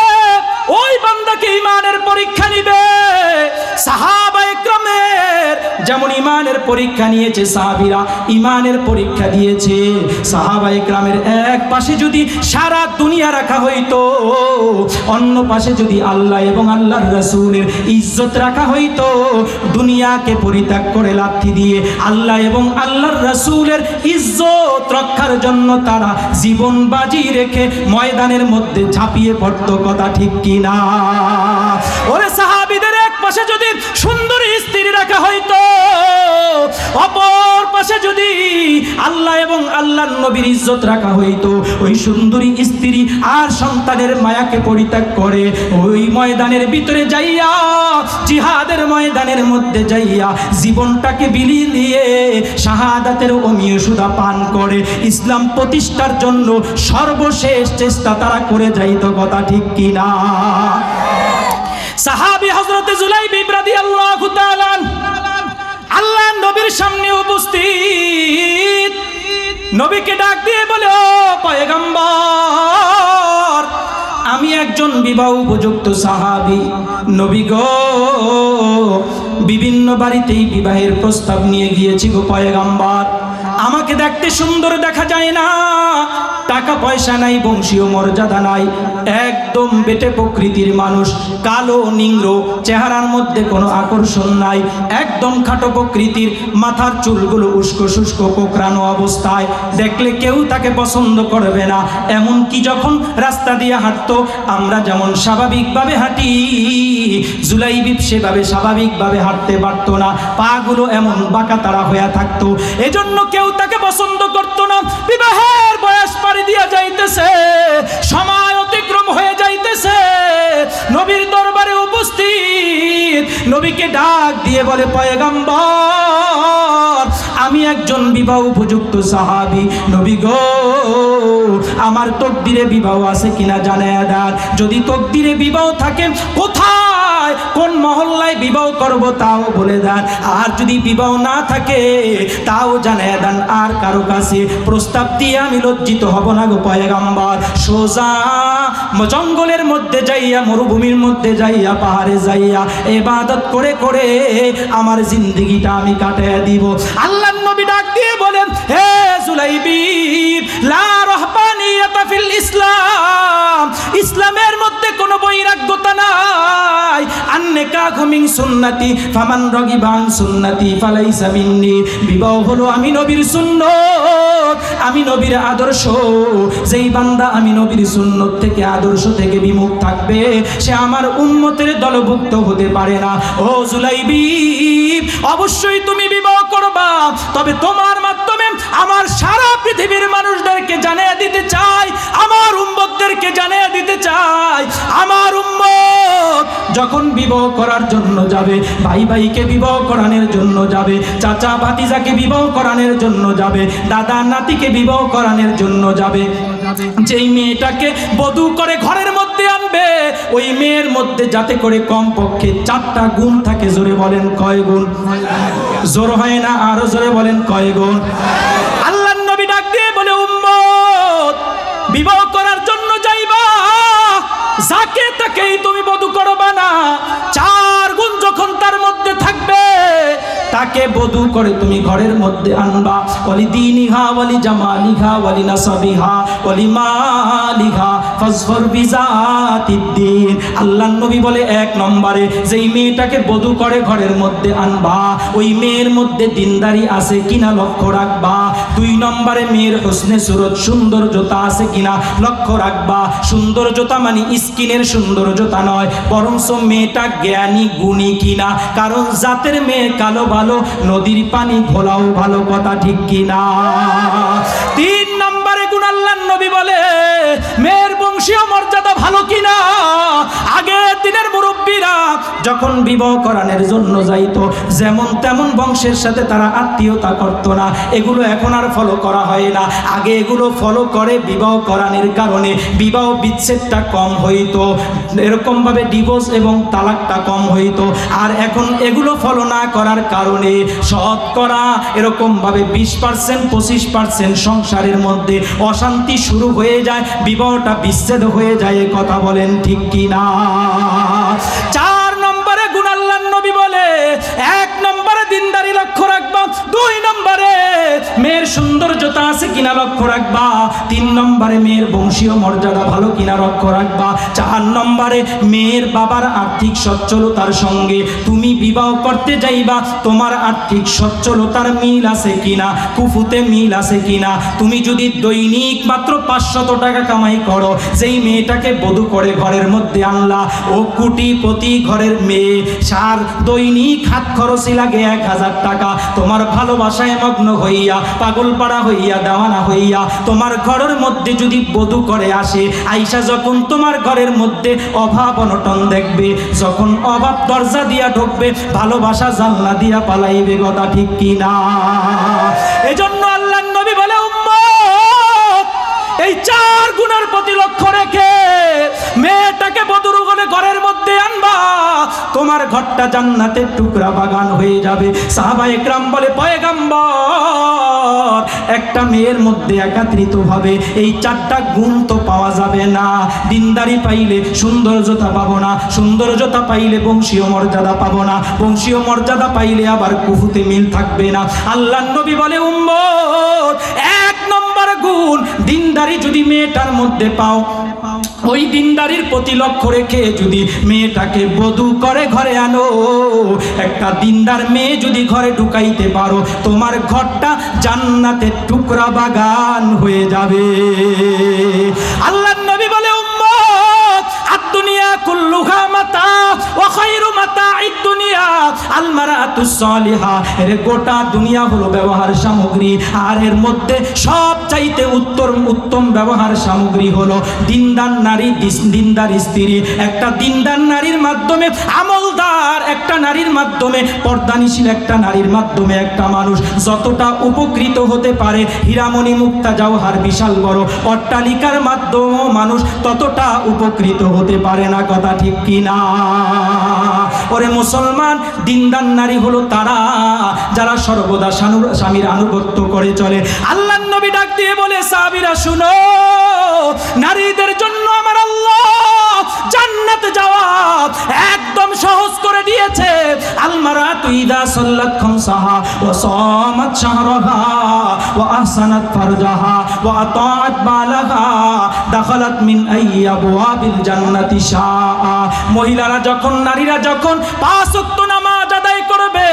ওই বান্দাকে ঈমানের পরীক্ষা নিবে। সাহাবায়ে কেরামের যেমন ঈমানের পরীক্ষা নিয়েছে, সাহাবীরা ঈমানের পরীক্ষা দিয়েছে। সাহাবায়ে কেরামের এক পাশে যদি সারা দুনিয়া রাখা হইতো, অন্য পাশে যদি আল্লাহ এবং আল্লাহর রাসূলের ইজ্জত রাখা হইতো, দুনিয়াকে পরিত্যাগ করে লাথি দিয়ে আল্লাহ এবং আল্লাহর রাসূলের ইজ্জত রক্ষার জন্য তারা জীবন বাজি রেখে ময়দানের মধ্যে ঝাঁপিয়ে পড়তো। কথা ঠিক কিনা? ওরে সাহাবীদের এক পাশে যদি সুন্দরী স্ত্রী রাখা হইতো, অপর পাশে যদি আল্লাহ এবং আল্লাহর নবীর ইজ্জত রাখা হইতো, ওই সুন্দরী স্ত্রী আর সন্তানের মায়াকে পরিত্যাগ করে ওই ময়দানের ভিতরে যাইয়া, জিহাদের ময়দানের মধ্যে যাইয়া জীবনটাকে বিলিয়ে দিয়ে শাহাদাতের অমীয় সুধা পান করে ইসলাম প্রতিষ্ঠার জন্য সর্বশেষ চেষ্টা তারা করে যাইতো। কথা ঠিক কিনা? সাহাবী হযরত জুলাইবিব রাদিয়াল্লাহু তাআলা আল্লাহ নবীর সামনে উপস্থিত, নবীকে ডাক দিয়ে বলে, ও পয়গম্বর, আমি একজন বিবাহ উপযুক্ত সাহাবী। নবী গো, বিভিন্ন বাড়িতেই বিবাহের প্রস্তাব নিয়ে গিয়েছি গো পয়গম্বর, আমাকে দেখতে সুন্দর দেখা যায় না, টাকা পয়সা নাই, বংশীয় মর্যাদা নাই, একদম বেটে প্রকৃতির মানুষ, কালো নিংড়, চেহারার মধ্যে কোনো আকর্ষণ নাই, একদম খাটো প্রকৃতির, মাথার চুলগুলো উস্কো শুষ্কো কোকড়ানো অবস্থায়, দেখলে কেউ তাকে পছন্দ করবে না। এমন কি যখন রাস্তা দিয়ে হাঁটতো, আমরা যেমন স্বাভাবিকভাবে হাঁটি, জুলাইবিব সেভাবে স্বাভাবিকভাবে হাঁটতে পারতো না, পাগুলো এমন বাঁকা তারা হয়ে থাকতো, এজন্য কেউ তাকে পছন্দ করতো না। বিবাহের বয়স পাড়ি দিয়া যাইতেছে, সময় অতিক্রম হয়ে যাইতেছে, নবীর দরবারে উপস্থিত, নবীকে ডাক দিয়ে বলে, পয়গম্বর, আমি একজন বিবাহ উপযুক্ত সাহাবী। নবী গো, আমার তকদিরে বিবাহ আছে কিনা জানায়া দেন, যদি তকদিরে বিবাহ থাকে কোথায়, কোন মহল্লায় বিবাহ করব তাও বলে দেন, আর যদি বিবাহ না থাকে তাও জানায়া দেন, আর কারো কাছে প্রস্তাব দিয়ে আমি লজ্জিত হব না গো পয়গম্বর। সোজা জঙ্গলের মধ্যে যাইয়া, মরুভূমির মধ্যে যাইয়া, পাহাড়ে যাইয়া ইবাদত করে করে আমার জিন্দেগিটা আমি কাটাইয়া দিব। আল্লাহর নবী ডাক দিয়ে বলেন, হে জুলাইবিব, লা রাহবানিয়াতা ফিল ইসলাম, ইসলামের মধ্যে কোনো বৈরাগ্যতা নাই। আন্নিকাহু মিন সুন্নতি ফামান রাগিবা আন সুন্নতি ফালাইসা মিন্নি, বিবাহ হলো আমি নবীর সুন্নত, আমি নবীর আদর্শ। যেই বান্দা আমি নবীর সুন্নত থেকে, আদর্শ থেকে বিমুখ থাকবে, সে আমার উম্মতের দলভুক্ত হতে পারে না। ও জুলাইবিব, অবশ্যই তুমি বিবাহ করবা, তবে তোমার মাধ্যমে আমার সারা পৃথিবীর মানুষদেরকে জানিয়ে দিতে চাই, আমার উম্মতদেরকে জানিয়ে দিতে চাই, আমার উম্মত যখন বিবাহ করার জন্য যাবে, ভাই ভাইকে বিবাহ করানোর জন্য যাবে, চাচা ভাতিজাকে বিবাহ করানোর জন্য যাবে, দাদা নাতিকে বিবাহ করানোর জন্য যাবে, যেই মেয়েটাকে বধূ করে ঘরের মধ্যে আনবে, ওই মেয়ের মধ্যে যাতে করে কমপক্ষে 4টা গুণ থাকে। জোরে বলেন কয় গুণ? জোর হয় না, আরো জোরে বলেন কয় গুণ? আল্লাহর নবী ডাক দিয়ে বলে, উম্মত, বিবাহ করার জন্য যাইবা, যাকে তাকেই তুমি বধূ করবা না, 4 গুণ যখন তার মধ্যে থাকবে, তাকে বধূ করে তুমি ঘরের মধ্যে আনবা। ওয়ালি দীনিহা ওয়ালি জামালিহা ওয়ালি নাসাবিহা ওয়ালি মালিহা ফাজফর বিজাতিদ্দিন। আল্লাহর নবী বলে 1 নম্বরে যেই মেয়েটাকে বধূ করে ঘরের মধ্যে আনবা ওই মেয়ের মধ্যে দিনদারি আছে কিনা লক্ষ্য রাখবা। 2 নম্বরে মেয়ের হোসনে সুরত সৌন্দর্যতা আছে কিনা লক্ষ্য রাখবা। সৌন্দর্যতা মানে স্কিনের সৌন্দর্যতা নয়, বরঞ্চ মেয়েটা জ্ঞানী গুণী কিনা, কারণ জাতের মেয়ে কালো ভালো নদীর পানি ঘোলাও ভালো, কথা ঠিক কিনা। 3 নম্বরে গুণ আল্লাহর নবী বলে মেয়ের বংশীয় মর্যাদা ভালো কিনা। আগে দিনের মুরব্বীরা যখন বিবাহ করানোর জন্য যাইতো যেমন তেমন বংশের সাথে তারা আত্মীয়তা করতো না, এগুলো এখন আর ফলো করা হয় না। আগে এগুলো ফলো করে বিবাহ করানোর কারণে বিবাহ বিচ্ছেদটা কম হইতো, এরকমভাবে ডিভোর্স এবং তালাকটা কম হইতো। আর এখন এগুলো ফলো না করার কারণে শতকরা এরকমভাবে 20% 25% সংসারের মধ্যে অশান্তি শুরু হয়ে যায়, বিবাহটা বিচ্ছেদ হয়ে যায়, কথা বলেন ঠিক কিনা। 4 নম্বরে গুণ আল্লাহর নবী বলে 1 নম্বরে দিনদারি লক্ষ্য রাখবা, 2 নম্বরে মেয়ের সৌন্দর্যতা আছে কিনা লক্ষ্য রাখবা, 3 নম্বরে মেয়ের বংশীয় মর্যাদা ভালো কিনা লক্ষ্য রাখবা, 4 নম্বরে মেয়ের বাবার আর্থিক সচ্ছলতার সঙ্গে তুমি বিবাহ করতে যাইবা তোমার আর্থিক সচ্ছলতার মিল আছে কিনা, কুফুতে মিল আছে কিনা। তুমি যদি দৈনিক মাত্র 500 টাকা কামাই করো, যেই মেয়েটাকে বধূ করে ঘরের মধ্যে আনলা ও কোটিপতি ঘরের মেয়ে, সার দৈনিক হাত খরচই লাগে 1000 টাকা, তোমার ভালোবাসায় মগ্ন হইয়া পাগলপাড়া হইয়া দেওয়ানা হইয়া তোমার ঘরের মধ্যে যদি বধূ করে আসে, আইসা যখন তোমার ঘরের মধ্যে অভাব অনটন দেখবে, যখন অভাব দরজা দিয়া ঢুকবে, ভালোবাসা জানলা দিয়া পালাইবে, কথা ঠিক কিনা। এজন্য আল্লাহর নবী বলে উম্মত এই 4 গুণের প্রতি লক্ষ্য রেখে মেয়েটাকে বধূর করে ঘরের মধ্যে আনবা, তোমার ঘরটা জান্নাতের টুকরা বাগান হয়ে যাবে। সাহাবায়ে কেরাম বলে পয়গম্বর একটা মেয়ের মধ্যে একত্রিত ভাবে এই 4টা গুণ তো পাওয়া যাবে না। দিনদারি পাইলে সৌন্দর্যতা পাবো না, সৌন্দর্যতা পাইলে বংশীয় মর্যাদা পাবো না, বংশীয় মর্যাদা পাইলে আবার কুফুতে মিল থাকবে না। আল্লাহর নবী বলে উম্মত 1 নম্বর গুণ দিনদারি যদি মেয়েটার মধ্যে পাও, ওই দিনদারির প্রতি লক্ষ্য রেখে যদি মেয়েটাকে বধূ করে ঘরে আনো, একটা দিনদার মেয়ে যদি ঘরে ঢুকাইতে পারো, তোমার ঘরটা জান্নাতের টুকরা বাগান হয়ে যাবে। আল্লাহর নবী বলে উম্মত আদ-দুনিয়া কুল্লুহা মাতা ওয়া খায়রু মাতা'id দুনিয়া আল মারাতুস সালিহা। এর গোটা দুনিয়া হলো ব্যবহার সামগ্রী, আর এর মধ্যে সব চাইতে উত্তম ব্যবহার সামগ্রী হলো দিনদার নারী, দিনদার স্ত্রী। একটা দিনদার নারীর মাধ্যমে, আমলদার একটা নারীর মাধ্যমে, পর্দানিশীল একটা নারীর মাধ্যমে একটা মানুষ যতটা উপকৃত হতে পারে, হীরামণি মুক্তা জওহর বিশাল বড় অট্টালিকার মাধ্যমেও মানুষ ততটা উপকৃত হতে পারে না, কথা ঠিক কিনা। ওরে মুসলমান, দিনদার নারী হলো তারা যারা সর্বদা স্বামীর আনুগত্য করে চলে। আল্লাহর নবী ডাক দিয়ে বলে সাহাবীরা শুনো, নারীদের জন্য আমার আল্লাহ জান্নাতে যাওয়া একদম সহজ করে দিয়েছে। আল মারাতু ইযা সাল্লাত খামসাহা ওয়া সামাত শাহরাহা ওয়া আহসানাত ফারজাহা ওয়া আতাআত বালাহা দাখালাত মিন আইয়াবওয়াবিল জান্নাতি শাআ। মহিলারা যখন, নারীরা যখন 5 ওয়াক্ত নামাজ আদায় করবে,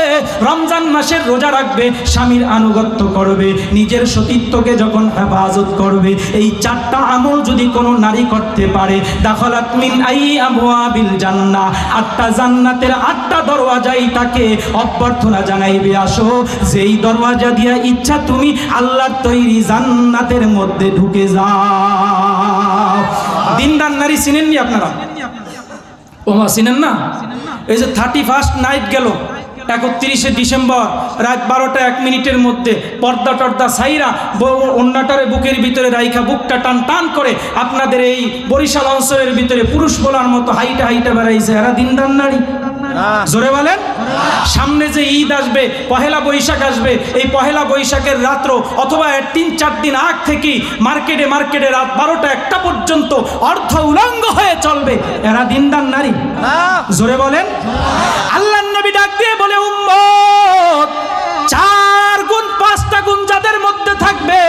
রমজান মাসের রোজা রাখবে, স্বামীর আনুগত্য করবে, নিজের সতীত্বকে যখন হেফাজত করবে, এই 4টা আমল যদি কোনো নারী করতে পারে, দাখালাত মিন আইয়াবওয়াবিল জান্নাহ, 8টা জান্নাতের 8টা দরওয়াজাই তাকে অভ্যর্থনা জানাইবে, আসো যেই দরওয়াজা দিয়া ইচ্ছা তুমি আল্লাহর তৈরি জান্নাতের মধ্যে ঢুকে যাও। দিনদার নারী চিনেননি আপনারা? ওমা চিনেন না? এই যে 31st নাইট গেল, 31শে ডিসেম্বর রাত 12টা 1 মিনিটের মধ্যে পর্দা টর্দা সাইরা অন্যটারে বুকের ভিতরে রাইখা বুকটা টান টান করে আপনাদের এই বরিশাল অঞ্চলের ভিতরে পুরুষ বলার মতো হাইটা হাইটা বেড়াইছে, এরা দিনদার নারী? জোরে বলেন। সামনে যে ঈদ আসবে, পহেলা বৈশাখ আসবে, এই পহেলা বৈশাখের রাত্র অথবা 3-4 দিন আগ থেকে মার্কেটে মার্কেটে রাত 12টা 1টা পর্যন্ত অর্ধ উলঙ্গ হয়ে চলবে, এরা দিনদার নারী? জোরে বলেন। আল্লাহর নবী ডাক দিয়ে বলে উম্মত 4 গুণ 5টা গুণ যাদের মধ্যে থাকবে,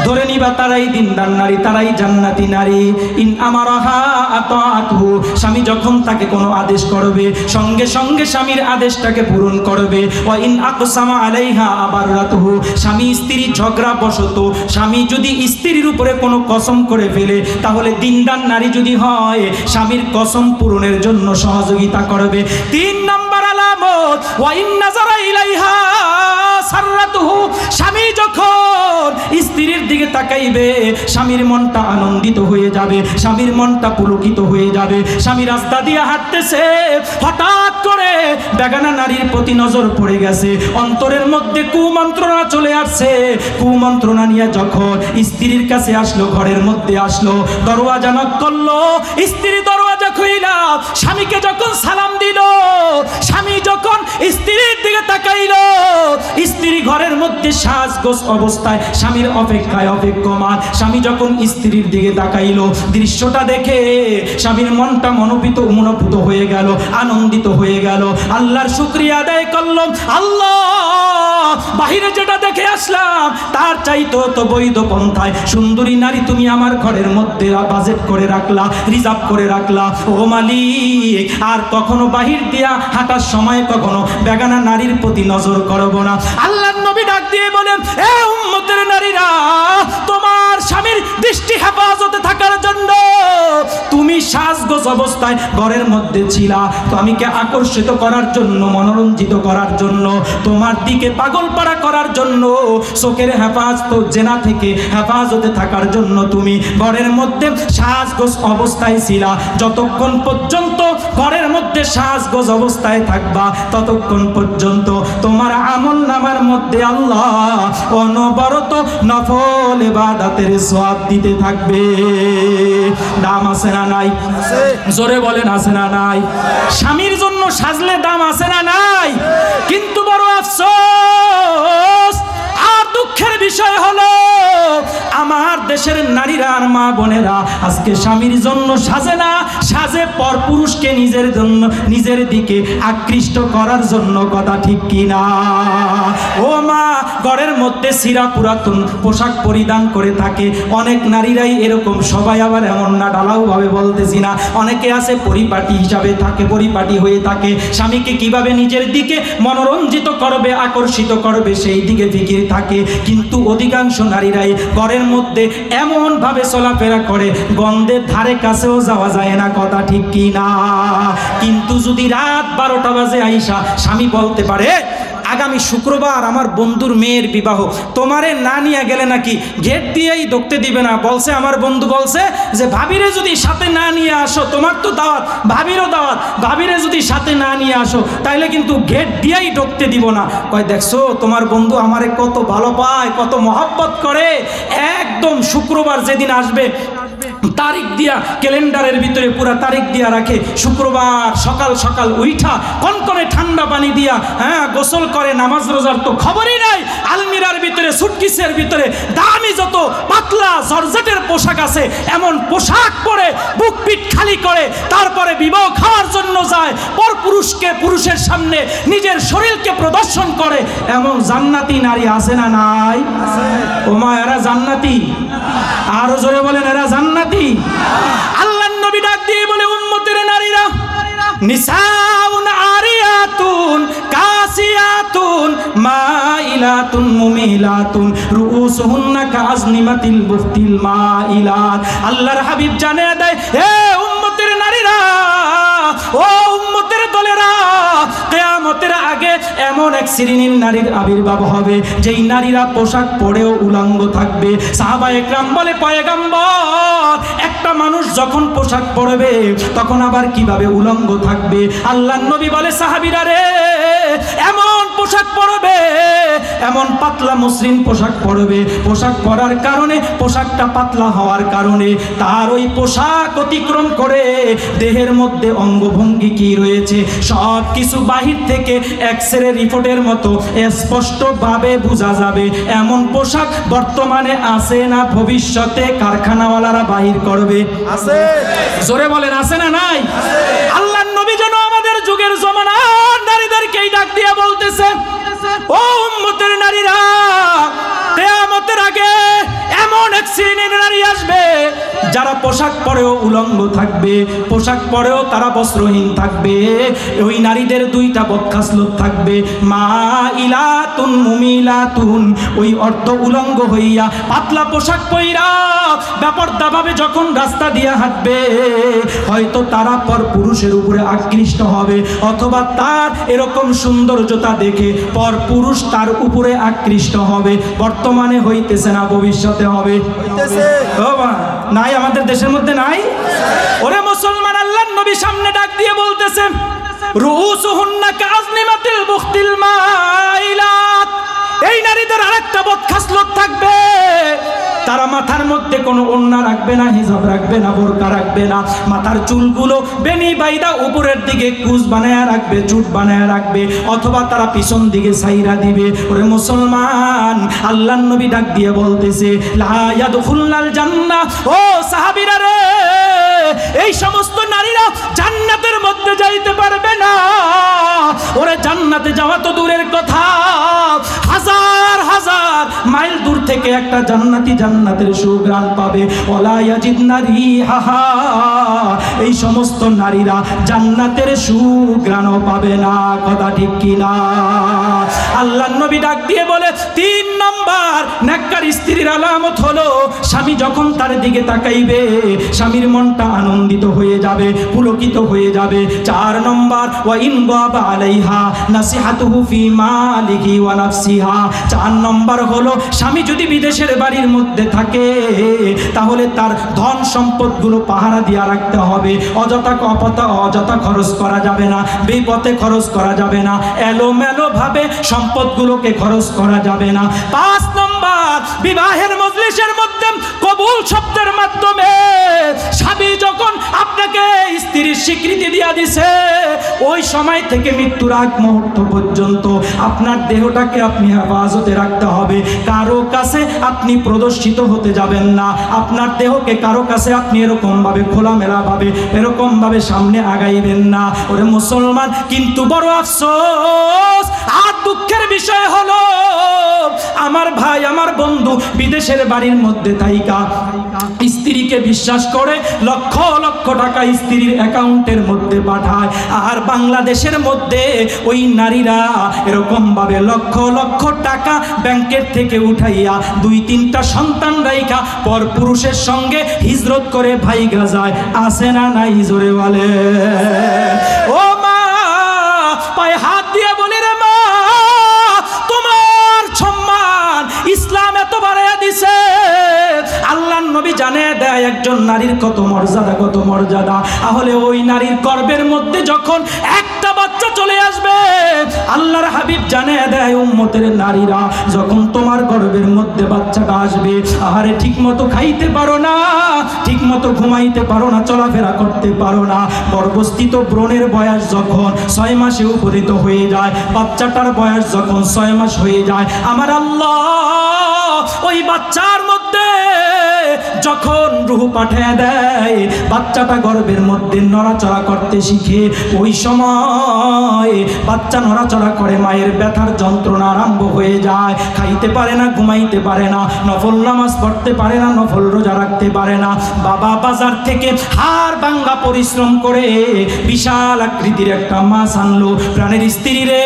ধরে নিবা তারাই দিনদার নারী, তারাই জান্নাতি নারী। ইন আমারাহা আতাআতহু, স্বামী যখন তাকে কোনো আদেশ করবে সঙ্গে সঙ্গে স্বামীর আদেশটাকে পূরণ করবে। ওয়া ইন আকসামা আলাইহা আবাররাতহু, স্বামী স্ত্রী ঝগড়া বশত স্বামী যদি স্ত্রীর উপরে কোনো কসম করে ফেলে তাহলে দিনদার নারী যদি হয় স্বামীর কসম পূরণের জন্য সহযোগিতা করবে। 3 নম্বর আলামত, ওয়া ইন নাযারা ইলাইহা সাররাতুহু, স্বামী যখন স্ত্রীর দিকে তাকাইবে স্বামীর মনটা আনন্দিত হয়ে যাবে, স্বামীর মনটা পুলকিত হয়ে যাবে। স্বামী রাস্তা দিয়ে হাঁটতেছে, হঠাৎ করে বেগানা নারীর প্রতি নজর পড়ে গেছে, অন্তরের মধ্যে কুমন্ত্রণা চলে আসছে। কুমন্ত্রণা নিয়ে যখন স্ত্রীর কাছে আসলো, ঘরের মধ্যে আসলো, দরওয়াজা নক করলো, স্ত্রী দরওয়াজা খুইলা স্বামীকে যখন সালাম দিল, স্বামী যখন স্ত্রীর দিকে তাকাইলো, স্ত্রী ঘরের মধ্যে সাজগোজ অবস্থায় স্বামীর অপেক্ষায় অপেক্ষমান। স্বামী যখন স্ত্রীর দিকে তাকাইলো, দৃশ্যটা দেখে স্বামীর মনটা মনোভূত হয়ে গেল, আনন্দিত হয়ে গেল, আল্লাহর শুকরিয়া আদায় করলো। আল্লাহ, বাহিরে যেটা দেখে আসলাম তার চাইতো তো বৈধ পন্থায় সুন্দরী নারী তুমি আমার ঘরের মধ্যে বাজেট করে রাখলা, রিজার্ভ করে রাখলা। ও মালিক, আর কখনো বাহির দিয়া হাঁটার সময় কখনো বেগানা নারীর প্রতি নজর করব না। আল্লাহর নবী ডাক দিয়ে বলেন, এ উম্মতের নারীরা, তোমার স্বামীর দৃষ্টি হেফাজতে থাকার জন্য তুমি সাজগোজ অবস্থায় ঘরের মধ্যে ছিলা, তো আমিকে আকর্ষিত করার জন্য, মনোরঞ্জিত করার জন্য, তোমার দিকে পাগলপাড়া করার জন্য, চোখের হেফাজত জেনা থেকে হেফাজতে থাকার জন্য তুমি ঘরের মধ্যে সাজগোজ অবস্থায় ছিলা। যতক্ষণ পর্যন্ত ঘরের মধ্যে সাজগোজ অবস্থায় থাকবা ততক্ষণ পর্যন্ত তোমার আমল নামার মধ্যে আল্লাহ অনবরত নফল ইবাদতের সওয়াব দিতে থাকবে। দাম আছে না নাই? জোরে বলেন আছে না নাই? স্বামীর জন্য সাজলে দাম আছে না নাই? কিন্তু বড় আফসোস আর দুঃখের বিষয় হলো আমার দেশের নারীরা আর মা বোনেরা আজকে স্বামীর জন্য সাজে না, সাজে পরপুরুষকে নিজের জন্য, নিজের দিকে আকৃষ্ট করার জন্য। কথা ঠিক কি না? ও মা, ঘরের মধ্যে সিরা পুরাতন পোশাক পরিধান করে থাকে অনেক নারীরাই এরকম, সবাই আবার এমন না, ঢালাও ভাবে বলতেছি না, অনেকে আছে পরিপাটি হিসাবে থাকে, পরিপাটি হয়ে থাকে, স্বামীকে কিভাবে নিজের দিকে মনোরঞ্জিত করবে, আকর্ষিত করবে সেই দিকে ফিকির থাকে। কিন্তু অধিকাংশ নারীরাই ঘরের মধ্যে এমন ভাবে চলাফেরা করে গন্ধের ধারে কাছেও যাওয়া যায় না। কথা ঠিক কি না? কিন্তু যদি রাত 12টা বাজে আইসা স্বামী বলতে পারে, আগামী শুক্রবার আমার বন্ধুর মেয়ের বিবাহ, তোমারে না নিয়ে গেলে নাকি গেট দিয়েই ঢুকতে দিবে না, বলছে আমার বন্ধু বলছে যে ভাবিরে যদি সাথে না নিয়ে আসো, তোমার তো দাওয়াত, ভাবিরও দাওয়াত, ভাবিরে যদি সাথে না নিয়ে আসো তাইলে কিন্তু গেট দিয়েই ঢুকতে দিব না। কয় দেখছো তোমার বন্ধু আমারে কত ভালো পায়, কত মহব্বত করে, একদম শুক্রবার যেদিন আসবে তারিখ দিয়া ক্যালেন্ডারের ভিতরে পুরা তারিখ দিয়া রাখে, শুক্রবার সকাল সকাল উইঠা কনকনে ঠান্ডা পানি দিয়া গোসল করে, নামাজ রোজার তো খবরই নাই, আলমিরার ভিতরে সুটকেসের ভিতরে দামি যত পাতলা জর্জেটের পোশাক আছে এমন পোশাক পরে বুক পিঠ খালি করে তারপরে বিবাহ খাওয়ার জন্য যায়, পর পুরুষকে পুরুষের সামনে নিজের শরীরকে প্রদর্শন করে। এমন জান্নাতি নারী আছে না নাই? ও মা, এরা জান্নাতি? আরো জোরে বলেন, এরা জান্নাতি? আল্লাহর নবী ডাক দিয়ে বলে, উম্মতের নারীরা, নিসাউন আরিয়াতুন কাসিয়াতুন মাইলাতুন মুমিলাতুন রুউসুহুন্না কাজনিমাতিল বুখতিল মাইলাত। আল্লাহর হাবিব জানিয়ে দেয়, হে উম্মতের নারীরা, ও উম্মতের দলেরা, কিয়ামতের আগে এমন এক শ্রেণীর নারীর আবির্ভাব হবে যেই নারীরা পোশাক পরেও উলঙ্গ থাকবে। সাহাবায়ে কেরাম বলে, পয়গম্বর, একটা মানুষ যখন পোশাক পরবে তখন আবার কিভাবে উলঙ্গ থাকবে? আল্লাহর নবী বলে, সাহাবীরা রে, এমন পোশাক পরবে, এমন পাতলা মসৃণ পোশাক পরবে, পোশাক পরার কারণে, পোশাকটা পাতলা হওয়ার কারণে তার ওই পোশাক অতিক্রম করে দেহের মধ্যে অঙ্গভঙ্গি কি রয়েছে সব কিছু বাহির থেকে এক্সরে রিপোর্টের মতো স্পষ্টভাবে বোঝা যাবে। এমন পোশাক বর্তমানে আছে না ভবিষ্যতে কারখানাওয়ালারা বাহির করবে? আছে। জোরে বলেন, আছে না নাই? আল্লাহর নবী যেন আমাদের যুগের জমানার নারীদেরকেই ডাক দিয়ে বলতেছে, ও উম্মতের নারীরা, কিয়ামতের আগে এমন পোশাক পরেও উলঙ্গ থাকবে, পোশাক পরেও তারা বস্ত্রহীন থাকবে। ওই নারীদের দুইটা বদখাসলত থাকবে, মাইলাতুন মুমিলাতুন, ওই অর্ধ উলঙ্গ হইয়া পাতলা পোশাক পইরা বেপরদাভাবে যখন রাস্তা দিয়ে হাঁটবে, হয়তো তারা পর পুরুষের উপরে আকৃষ্ট হবে, অথবা তার এরকম সৌন্দর্যতা দেখে পর পুরুষ তার উপরে আকৃষ্ট হবে। বর্তমানে হইতেছে না, ভবিষ্যতে হবে। নাই আমাদের দেশের মধ্যে নাই? ওরে মুসলমান, আল্লাহর নবী সামনে ডাক দিয়ে বলতেছে, রুউসুহুন্না কাআজনিমাতিল বুখতিল মাইলাত। এই নারীদের আরেকটা বদখাসলত থাকবে, তারা মাথার মধ্যে কোনো ওড়না রাখবে না, হিজাব রাখবে না, বোরকা রাখবে না, মাথার চুলগুলো বেনি বাইদা উপরের দিকে কুচ বানায়া রাখবে, চুট বানায়া রাখবে, অথবা তারা পিছন দিকে সাইরা দিবে। ওরে মুসলমান, আল্লাহর নবী ডাক দিয়ে বলতেছে, লা ইয়াদখুলনাল জান্নাহ। ও সাহাবীরা রে, এই সমস্ত নারীরা জান্নাতের মধ্যে যাইতে পারবে না। ওরে জান্নাতে যাওয়া তো দূরের কথা, হাজার হাজার মাইল দূর থেকে একটা জান্নাতি জান্নাতের সুঘ্রাণ পাবে। ওলা ইয়াজিদনা রিহাহা, এই সমস্ত নারীরা জান্নাতের সুঘ্রাণও পাবে না। কথা ঠিক কিনা? আল্লাহর নবী ডাক দিয়ে বলে, 3 নম্বর নেককার স্ত্রীর আলামত হলো, স্বামী যখন তার দিকে তাকাইবে স্বামীর মনটা আনন্দিত হয়ে যাবে, পুলকিত হয়ে যাবে। 4 নম্বর, ওয়া ইন গাবা আলাইহা নাসিহাতুহু ফি মালিহি ওয়া নাফসিহা। 4 নম্বর হলো, স্বামী যদি বিদেশের বাড়ির মধ্যে থাকে তাহলে তার ধন সম্পদগুলো পাহারা দিয়া রাখতে হবে। অযথা খরচ করা যাবে না, বেপথে খরচ করা যাবে না, এলোমেলো ভাবে সম্পদগুলোকে খরচ করা যাবে না। 5 নম্বর, বিবাহের মজলিসের মধ্যে কবুল শব্দের মাধ্যমে স্বামী যখন আপনাকে স্ত্রীর স্বীকৃতি দিয়া দিছে, ওই সময় থেকে মৃত্যুর আগ মুহূর্ত পর্যন্ত আপনার দেহটাকে আপনি হেফাজতে রাখতে হবে। কারো কাছে আপনি প্রদর্শিত হতে যাবেন না, আপনার দেহকে কারো কাছে আপনি এরকম ভাবে খোলামেলা ভাবে এরকম ভাবে সামনে আগাইবেন না। ওরে মুসলমান, কিন্তু বড় আফসোস আর দুঃখের বিষয় হলো, আমার ভাই আমার বন্ধু বিদেশের বাড়ির মধ্যে থাইকা স্ত্রীকে বিশ্বাস করে লক্ষ লক্ষ টাকা স্ত্রীর অ্যাকাউন্টের মধ্যে পাঠায়, আর বাংলাদেশের মধ্যে ওই নারীরা এরকম ভাবে লক্ষ লক্ষ টাকা ব্যাংকের থেকে উঠাইয়া 2-3টা সন্তান রাইখা পর পুরুষের সঙ্গে হিজরত করে ভাইগা যায়। আসে না নাই? জোরে বলে। ও মা, পায়ে হাত দিয়ে বলি রে মা, তোমার সম্মান ইসলাম এত বাড়াইয়া দিছে। আল্লাহর নবী জানিয়ে দেয় একজন নারীর কত মর্যাদা, কত মর্যাদা। তাহলে ওই নারীর গর্ভের মধ্যে যখন একটা বাচ্চা চলে আসবে, আল্লাহর হাবিব জানিয়ে দেয় উম্মতের নারীরা, যখন তোমার গর্ভের মধ্যে বাচ্চাটা আসবে, আহারে ঠিক মতো খাইতে পারো না, ঠিক মতো ঘুমাইতে পারো না, চলাফেরা করতে পারো না। গর্ভস্থিত ব্রণের বয়স যখন 6 মাসে উপনীত হয়ে যায়, বাচ্চাটার বয়স যখন 6 মাস হয়ে যায়, আমার আল্লাহ ওই বাচ্চার মধ্যে যখন রূহ পাঠিয়ে দেয়, বাচ্চাটা গর্ভের মধ্যে নড়াচড়া করতে শিখে, ওই সময় বাচ্চা নড়াচড়া করে, মায়ের ব্যথার যন্ত্রণা আরম্ভ হয়ে যায়। খাইতে পারে না, ঘুমাইতে পারে না, নফল নামাজ পড়তে পারে না, নফল রোজা রাখতে পারে না। বাবা বাজার থেকে হাড় ভাঙা পরিশ্রম করে বিশাল আকৃতির একটা মাছ আনলো, প্রাণের স্ত্রী রে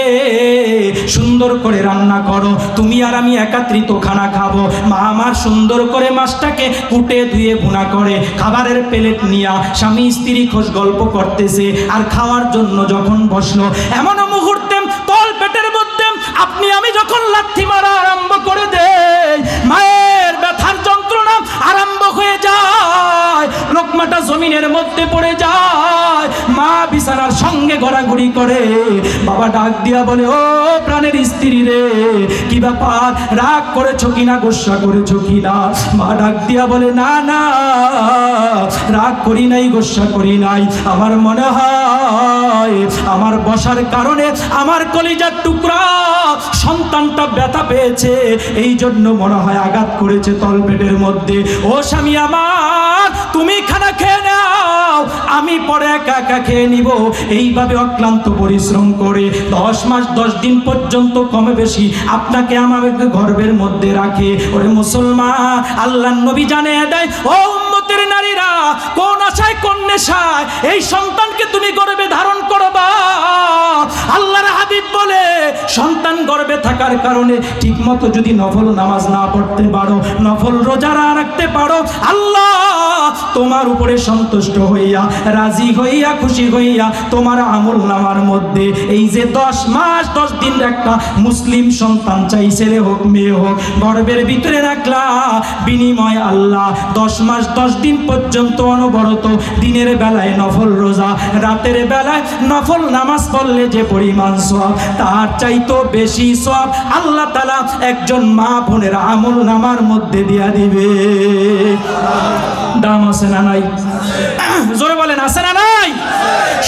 সুন্দর করে রান্না করো, তুমি আর আমি একাত্রিত খানা খাবো। মা আমার সুন্দর করে মাছটাকে কুটে ধুয়ে ভুনা করে খাবারের প্লেট নিয়া স্বামী স্ত্রী খোঁজ গল্প করতেছে, আর খাওয়ার জন্য যখন বসলো, এমন মুহূর্তে তল পেটের মধ্যে আপনি আমি যখন লাথি মারা আরম্ভ করে দেই, মায়ের ব্যথার যন্ত্রণা আরম্ভ হয়ে যায়, লোকমাটা জমিনের মধ্যে পড়ে যায়, মা বিছানার সঙ্গে ঘোরাঘুরি করে। বাবা ডাক দিয়া বলে, ও প্রাণের স্ত্রী রে, কি ব্যাপার, রাগ করেছো কিনা, গোসা করেছো কিনা? মা ডাক দিয়া বলে, না না, রাগ করি নাই, গোসা করি নাই, আমার মনে হয় আমার বসার কারণে আমার কলিজার টুকরা সন্তানটা ব্যথা পেয়েছে, এই জন্য মনে হয় আঘাত করেছে তলপেটের মধ্যে। ও স্বামী আমার, তুমি খানা খেয়ে নাও, আমি পরে একা একা খেয়ে নিব। এইভাবে অক্লান্ত পরিশ্রম করে 10 মাস 10 দিন পর্যন্ত কমে বেশি আপনাকে আমাকে গর্ভের মধ্যে রাখে। ওরে মুসলমান, আল্লাহর নবী জানিয়ে দেয়, ও উম্মতের নারীরা, কোন আশায় কোন নেশায় এই সন্তানকে তুমি গর্ভে ধারণ করবা? আল্লাহর হাবিব বলে সন্তান গর্ভে থাকার কারণে ঠিকমতো যদি নফল নামাজ না পড়তে পারো, নফল রোজা না রাখতে পারো, আল্লাহ তোমার উপরে সন্তুষ্ট হইয়া, রাজি হইয়া, খুশি হইয়া তোমার আমল নামার মধ্যে এই যে 10 মাস 10 দিন একটা মুসলিম সন্তান চাই, ছেলে হোক মেয়ে হোক, গর্ভের ভিতরে রাখলা, বিনিময় আল্লাহ 10 মাস 10 দিন পর্যন্ত অনবরত দিনের বেলায় নফল রোজা, রাতের বেলায় নফল নামাজ পড়লে যে পরিমাণ সওয়াব, তার চাইতো বেশি সওয়াব আল্লাহ তাআলা একজন মা বোনের আমল নামার মধ্যে দিয়া দিবে। দাম আছে না নাই? জোরে বলেন, আছে না নাই?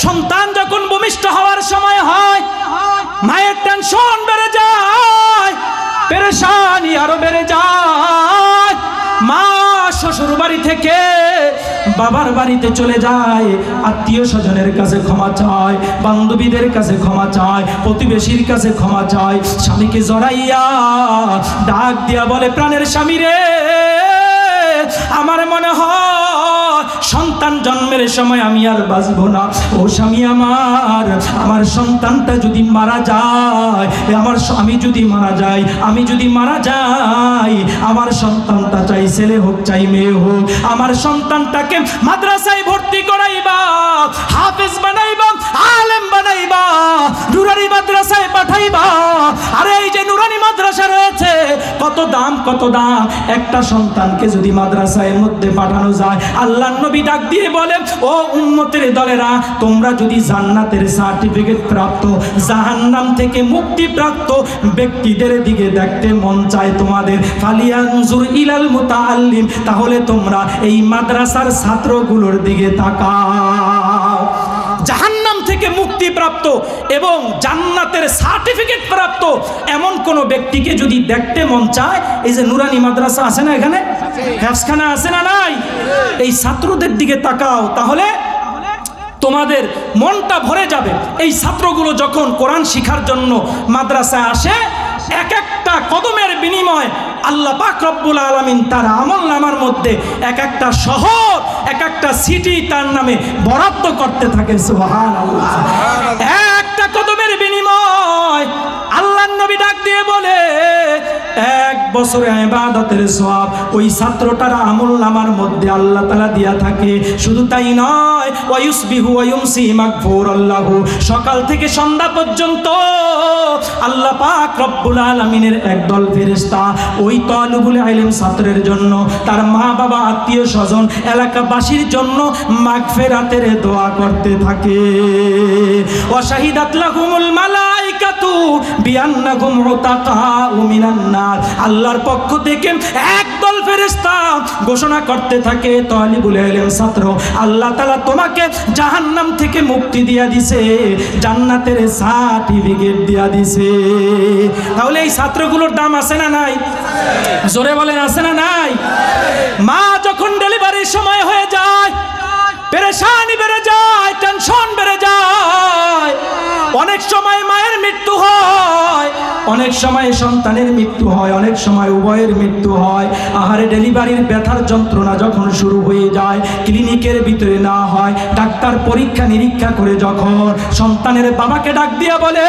সন্তান যখন ভূমিষ্ঠ হওয়ার সময় হয়, মায়ের টেনশন বেড়ে যায়, পেরেশানি আরো বেড়ে যায়। মা শ্বশুর বাড়ি থেকে বাবার বাড়িতে চলে যায়, আত্মীয় স্বজনের কাছে ক্ষমা চায়, বান্ধবীদের কাছে ক্ষমা চায়, প্রতিবেশীর কাছে ক্ষমা চায়, স্বামীকে জড়াইয়া ডাক দিয়া বলে, প্রাণের স্বামী রে, আমার মনে হয় সন্তান জন্মের সময় আমি আর বাঁচবো না। ও স্বামী আমার, আমার সন্তানটা যদি মারা যায়, আমি যদি মারা যাই, আমার সন্তানটা চাই ছেলে হোক চাই মেয়ে হোক, আমার সন্তানটাকে মাদ্রাসায় ভর্তি করাইবা, হাফেজ বানাইবা, আলেম বানাইবা, নুরানি মাদ্রাসায় পাঠাইবা। আরে এই যে নুরানি মাদ্রাসা রয়েছে, কত দাম, কত দাম। একটা সন্তানকে যদি মাদ্রাসার মধ্যে পাঠানো যায়, আল্লাহর নবী ডাক দিয়ে বলেন, ও উম্মতের দলেরা, তোমরা যদি জান্নাতের সার্টিফিকেট প্রাপ্ত, জাহান্নাম থেকে মুক্তি প্রাপ্ত ব্যক্তিদের দিকে দেখতে মন চায় তোমাদের, ফালিয়ানজুর ইলাল মুতাআল্লিম, তাহলে তোমরা এই মাদ্রাসার ছাত্রগুলোর দিকে তাকাও। জাহান্নাম থেকে মুক্তি প্রাপ্ত এবং জান্নাতের সার্টিফিকেট প্রাপ্ত এমন কোন ব্যক্তিকে যদি দেখতে মন চায়, এই যে নুরানি মাদ্রাসা আছে না, এখানে হেফজখানা আছে না নাই, এই ছাত্রদের দিকে তাকাও, তাহলে তোমাদের মনটা ভরে যাবে। এই ছাত্রগুলো যখন কোরআন শিখার জন্য মাদ্রাসায় আসে, এক একটা কদমের বিনিময় আল্লাহ পাক রব্বুল আলামিন তার আমল নামার মধ্যে এক একটা শহর, এক একটা সিটি তার নামে বরাদ্দ করতে থাকে। সুবহানাল্লাহ। একটা কদমের বিনিময় আল্লাহর নবী ডাক দিয়ে বলে, 1 বছরে ইবাদতের সওয়াব ওই ছাত্রটার আমল নামার মধ্যে আল্লাহ তাআলা দিয়া থাকে। শুধু তাই নয়, ওয়ায়ুসবিহু ওয়ায়ুমসি মাগফুরাল্লাহু, সকাল থেকে সন্ধ্যা পর্যন্ত আল্লাহ পাক রব্বুল আলামিনের একদল ফেরেশতা ওই তালিবুল ইলম ছাত্রের জন্য, তার মা বাবা, আত্মীয় স্বজন, এলাকাবাসীর জন্য মাগফিরাতের দোয়া করতে থাকে। ওয়াশাহিদাত লাহুমুল মালাইকাতু বিআন্নাহুম উতাকাউ মিনান নার, আল্লাহর পক্ষ থেকে একদল ফেরেশতা ঘোষণা করতে থাকে, তালিবুল ইলম ছাত্র, আল্লাহ তাআলা তোমাকে জাহান্নাম থেকে মুক্তি দিয়া দিছে, জান্নাতের সার্টিফিকেট দিয়া দিছে। তাহলে এই ছাত্রগুলোর দাম আছে না নাই? জোরে বলেন, আছে না নাই? মা যখন ডেলিভারির সময় হয়ে যায়, পেরেশানি বেড়ে যায়, টেনশন বেড়ে যায়, অনেক সময় মায়ের মৃত্যু হয়, অনেক সময় সন্তানের মৃত্যু হয়, অনেক সময় উভয়ের মৃত্যু হয়। আহারে ডেলিভারির ব্যথার যন্ত্রণা যখন শুরু হয়ে যায়, ক্লিনিকের ভিতরে না হয়, ডাক্তার পরীক্ষা নিরীক্ষা করে যখন সন্তানের বাবাকে ডাক দিয়া বলে,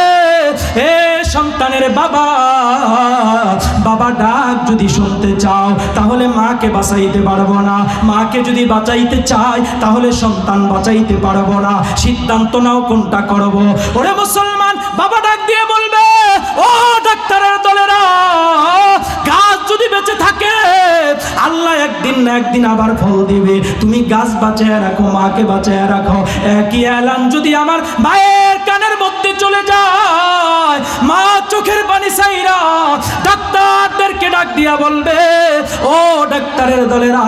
এ সন্তানের বাবা, বাবা ডাক যদি শুনতে চাও তাহলে মাকে বাঁচাইতে পারবো না, মাকে যদি বাঁচাইতে চাই তাহলে সন্তান বাঁচাইতে পারবো না, সিদ্ধান্ত নাও কোনটা করব। ওরে মুসলমান, বাবা ডাক দিয়ে বলবে, ও ডাক্তারের দলেরা, গাছ যদি বেঁচে থাকে আল্লাহ একদিন না একদিন আবার ফল দিবে, তুমি গাছ বাঁচায় রাখো, মাকে বাঁচায় রাখো। একই এলান যদি আমার মায়ের কানের মধ্যে চলে যায়, মা চোখের পানি চাইরা ডাক্তারদেরকে ডাক দিয়া বলবে, ও ডাক্তারের দলেরা,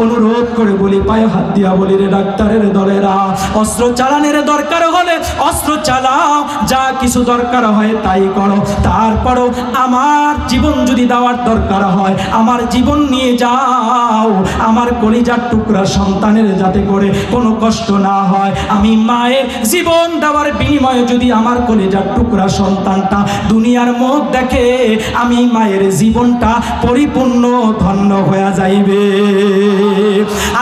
অনুরোধ করে বলি, পায়ে হাত দিয়া বলি, রে ডাক্তারের দলেরা, অস্ত্র চালানের দরকার হলে অস্ত্র চালাও, যা কিছু দরকার হয় তাই করো, তারপরও আমার জীবন যদি দেওয়ার দরকার হয় আমার জীবন নিয়ে যাও, আমার কলিজার টুকরা সন্তানের যাতে করে কোনো কষ্ট না হয়। আমি মায়ের জীবন দেওয়ার বিনিময়ে যদি আমার কলিজার টুকরা সন্তানটা দুনিয়ার মায়ের মুখ দেখে আমি মায়ের জীবনটা পরিপূর্ণ ধন্য হয়ে যাইবে।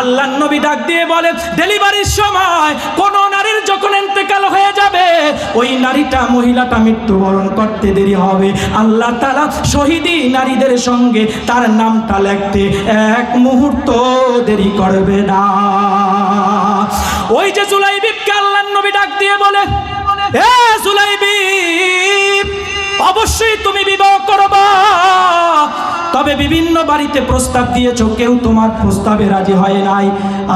আল্লাহর নবী ডাক দিয়ে বলে, ডেলিভারির সময় কোন নারীর যখন ইন্তেকাল হয়ে যাবে, ওই নারীটা মহিলাটা মৃত্যুবরণ করতে দেরি হবে, আল্লাহ তাআলা শহীদি নারীদের সঙ্গে তার নামটা লিখতে এক মুহূর্ত দেরি করবে না। ওই যে জুলাইবিবকে আল্লাহর নবী ডাক দিয়ে বলে, এ জুলাইবিব, অবশ্যই তুমি বিবাহ করবা, তবে বিভিন্ন বাড়িতে প্রস্তাব দিয়েছো, কেউ তোমার প্রস্তাবে রাজি হয় নাই।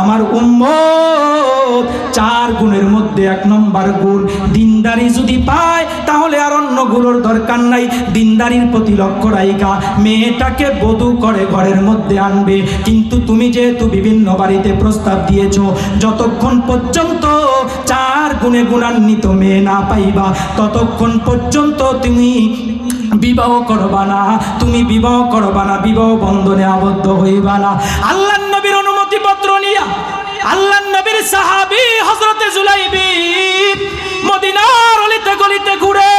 আমার উম্মত 4 গুণের মধ্যে 1 নম্বর গুণ দিনদারি যদি পায় তাহলে আর অন্যগুলোর দরকার নাই। দিনদারির প্রতি লক্ষ্য রাখা মেয়েটাকে বধূ করে ঘরের মধ্যে আনবে। কিন্তু তুমি যেহেতু বিভিন্ন বাড়িতে প্রস্তাব দিয়েছো, যতক্ষণ পর্যন্ত 4 গুণে গুণান্বিত মেয়ে না পাইবা ততক্ষণ পর্যন্ত তুমি বিবাহ করবা না, তুমি বিবাহ করবা না, বিবাহ বন্ধনে আবদ্ধ হইবা না। আল্লাহর নবীর অনুমতি পত্র নিয়া আল্লাহর নবীর সাহাবী হযরতে জুলাইবিব মদিনার অলিতে গলিতে ঘুরে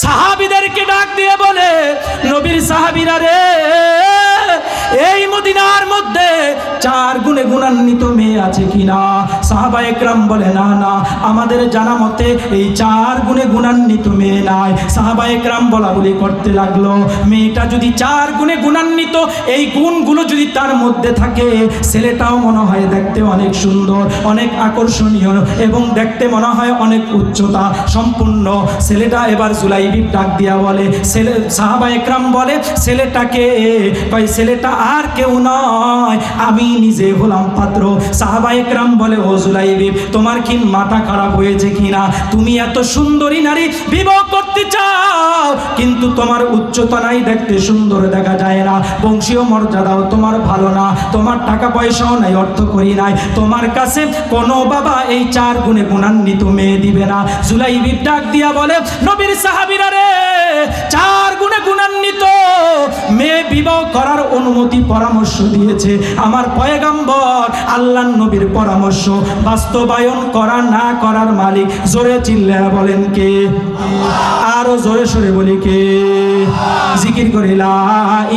সাহাবীদেরকে ডাক দিয়ে বলে, নবীর সাহাবীরা রে, এই মদিনার মধ্যে 4 গুণে গুণান্বিত মেয়ে আছে কিনা? সাহাবায়ে কেরাম বলে, না না, আমাদের জানা মতে এই 4 গুণে গুণান্বিত মেয়ে নাই। সাহাবায়ে কেরাম বলা বলি করতে লাগলো, মেয়েটা যদি 4 গুণে গুণান্বিত, এই গুণগুলো যদি তার মধ্যে থাকে, ছেলেটাও মনে হয় দেখতে অনেক সুন্দর, অনেক আকর্ষণীয় এবং দেখতে মনে হয় অনেক উচ্চতা সম্পূর্ণ। ছেলেটা এবার জুলাইবিব ডাক দিয়া বলে, সাহাবায়ে কেরাম বলে, ছেলেটাকে কয়, ছেলেটা আর কেউ নয়, আমি নিজে হলাম পাত্র। সাহাবায়ে কেরাম বলে, ও জুলাইবিব, তোমার কি মাথা খারাপ হয়েছে কিনা? তুমি এত সুন্দরী নারী বিবাহ করতে চাও, কিন্তু তোমার উচ্চতা নাই, দেখতে সুন্দর দেখা যায় না, বংশীয় মর্যাদাও তোমার ভালো না, তোমার টাকা পয়সাও নাই, অর্থ করি নাই, তোমার কাছে কোনো বাবা এই 4 গুণে গুণান্বিত মেয়ে দিবে না। জুলাইবিব ডাক দিয়া বলে, নবীর সাহাবীরা রে, 4 গুণে গুণান্বিত মেয়ে বিবাহ করার অনুমতি পরামর্শ দিয়েছে আমার পয়গম্বর। আল্লাহর নবীর পরামর্শ বাস্তবায়ন করা না করার মালিক জোরে চিল্লায়া বলেন কে? আরো জোরে সরে বলি কে? জিকির করে লা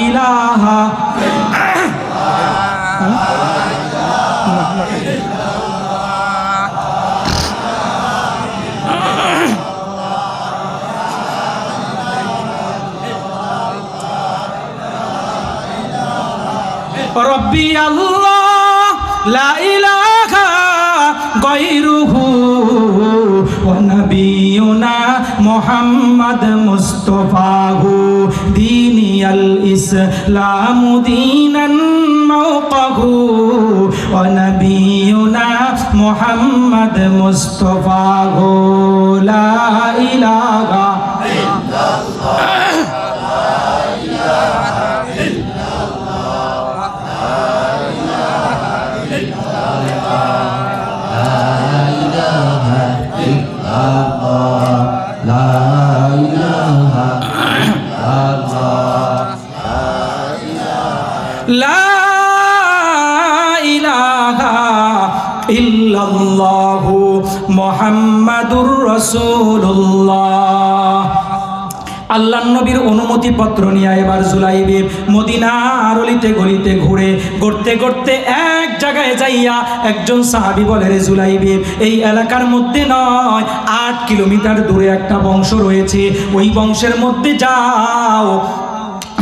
ইলাহা রব্বি আল্লাহ লা ইলাহা গায়রুহু ওয়া নাবিয়ুনা মুহাম্মদ মুস্তাফাহু দীনিয়াল ইসলাম দীনান মাওকাহু ওয়া নাবিয়ুনা মুহাম্মদ মুস্তাফাহু লা ইলাহা ইল্লাল্লাহ ইল্লাল্লাহু মুহাম্মাদুর রাসূলুল্লাহ। আল্লাহর নবীর অনুমতি পত্র নিয়ে এবার জুলাইবিব মদিনার অলিতে গলিতে ঘুরে ঘুরতে ঘুরতে এক জায়গায় যাইয়া একজন সাহাবী বলে, রে জুলাইবিব, এই এলাকার মধ্যে নয় 8 কিলোমিটার দূরে একটা বংশ রয়েছে, ওই বংশের মধ্যে যাও,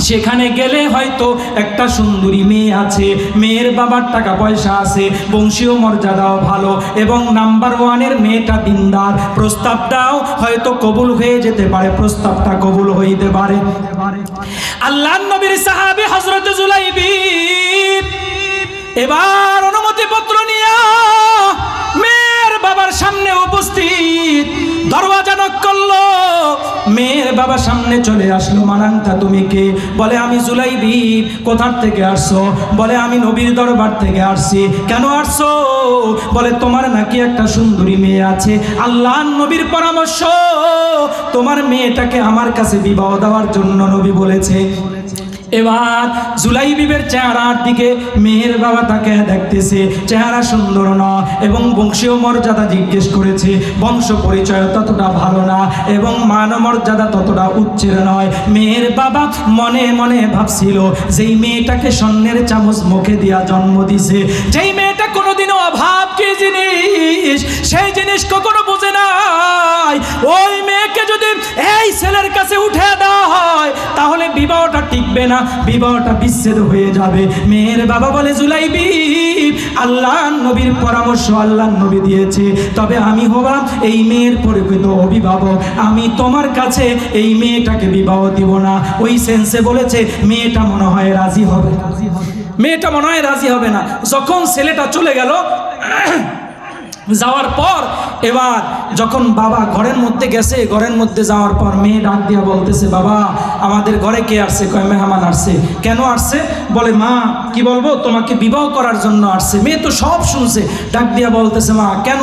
সেখানে গেলে হয়তো একটা সুন্দরী মেয়ে আছে, মেয়ের বাবার টাকা পয়সা আছে, বংশীয় মর্যাদাও ভালো এবং নাম্বার 1-এর মেয়েটা দিনদার, প্রস্তাবটাও হয়তো কবুল হয়ে যেতে পারে, প্রস্তাবটা কবুল হইতে পারে। আল্লাহর নবীর সাহাবী হযরত জুলাইবিব এবার অনুমতি পত্র নিয়ে মেয়ের বাবার সামনে উপস্থিত, দরওয়াজা নক করলো, মেয়ের বাবা সামনে চলে আসলো। মানান্তা তুমি কে? বলে আমি জুলাইবিব। কোথার থেকে আসছো? বলে আমি নবীর দরবার থেকে আসছি। কেন আসছো? বলে তোমার নাকি একটা সুন্দরী মেয়ে আছে, আল্লাহর নবীর পরামর্শ তোমার মেয়েটাকে আমার কাছে বিবাহ দেওয়ার জন্য নবী বলেছে। এবার জুলাইবিবের চেহারার দিকে মেয়ের বাবা তাকে দেখতেছে, চেহারা সুন্দর নয় এবং বংশীয় মর্যাদা জিজ্ঞেস করেছে, বংশ পরিচয় ততটা ভালো না এবং মান মর্যাদা ততটা উচ্চের নয়। মেয়ের বাবা মনে মনে ভাবছিল, যেই মেয়েটাকে স্বর্ণের চামচ মুখে দিয়া জন্ম দিছে, যেই মেয়েটা কোনোদিনও অভাব কি জিনিস সেই জিনিস কখনো বোঝে নাই, ওই মেয়েকে যদি এই ছেলের কাছে উঠে দেওয়া হয় তাহলে বিবাহটা টিকবে না, বিবাহটা বিচ্ছেদ হয়ে যাবে। মেয়ের বাবা বলে, জুলাইবিব, আল্লাহর নবীর পরামর্শ আল্লাহর নবী দিয়েছে, তবে আমি হলাম এই মেয়ের পরিচিত অভিভাবক, আমি তোমার কাছে এই মেয়েটাকে বিবাহ দিব না। ওই সেন্সে বলেছে মেয়েটা মনে হয় রাজি হবে, মেয়েটা মনে হয় রাজি হবে না। যখন ছেলেটা চলে গেল, যাওয়ার পর এবার যখন বাবা ঘরের মধ্যে গেছে, ঘরের মধ্যে যাওয়ার পর মেয়ে ডাক দিয়া বলতেছে, বাবা আমাদের ঘরে কে আসছে? কয় মেহমান আসছে। কেন আসছে? বলে মা কি বলবো, তোমাকে বিবাহ করার জন্য আসছে। মেয়ে তো সব শুনছে, ডাক দিয়া বলতেছে, মা কেন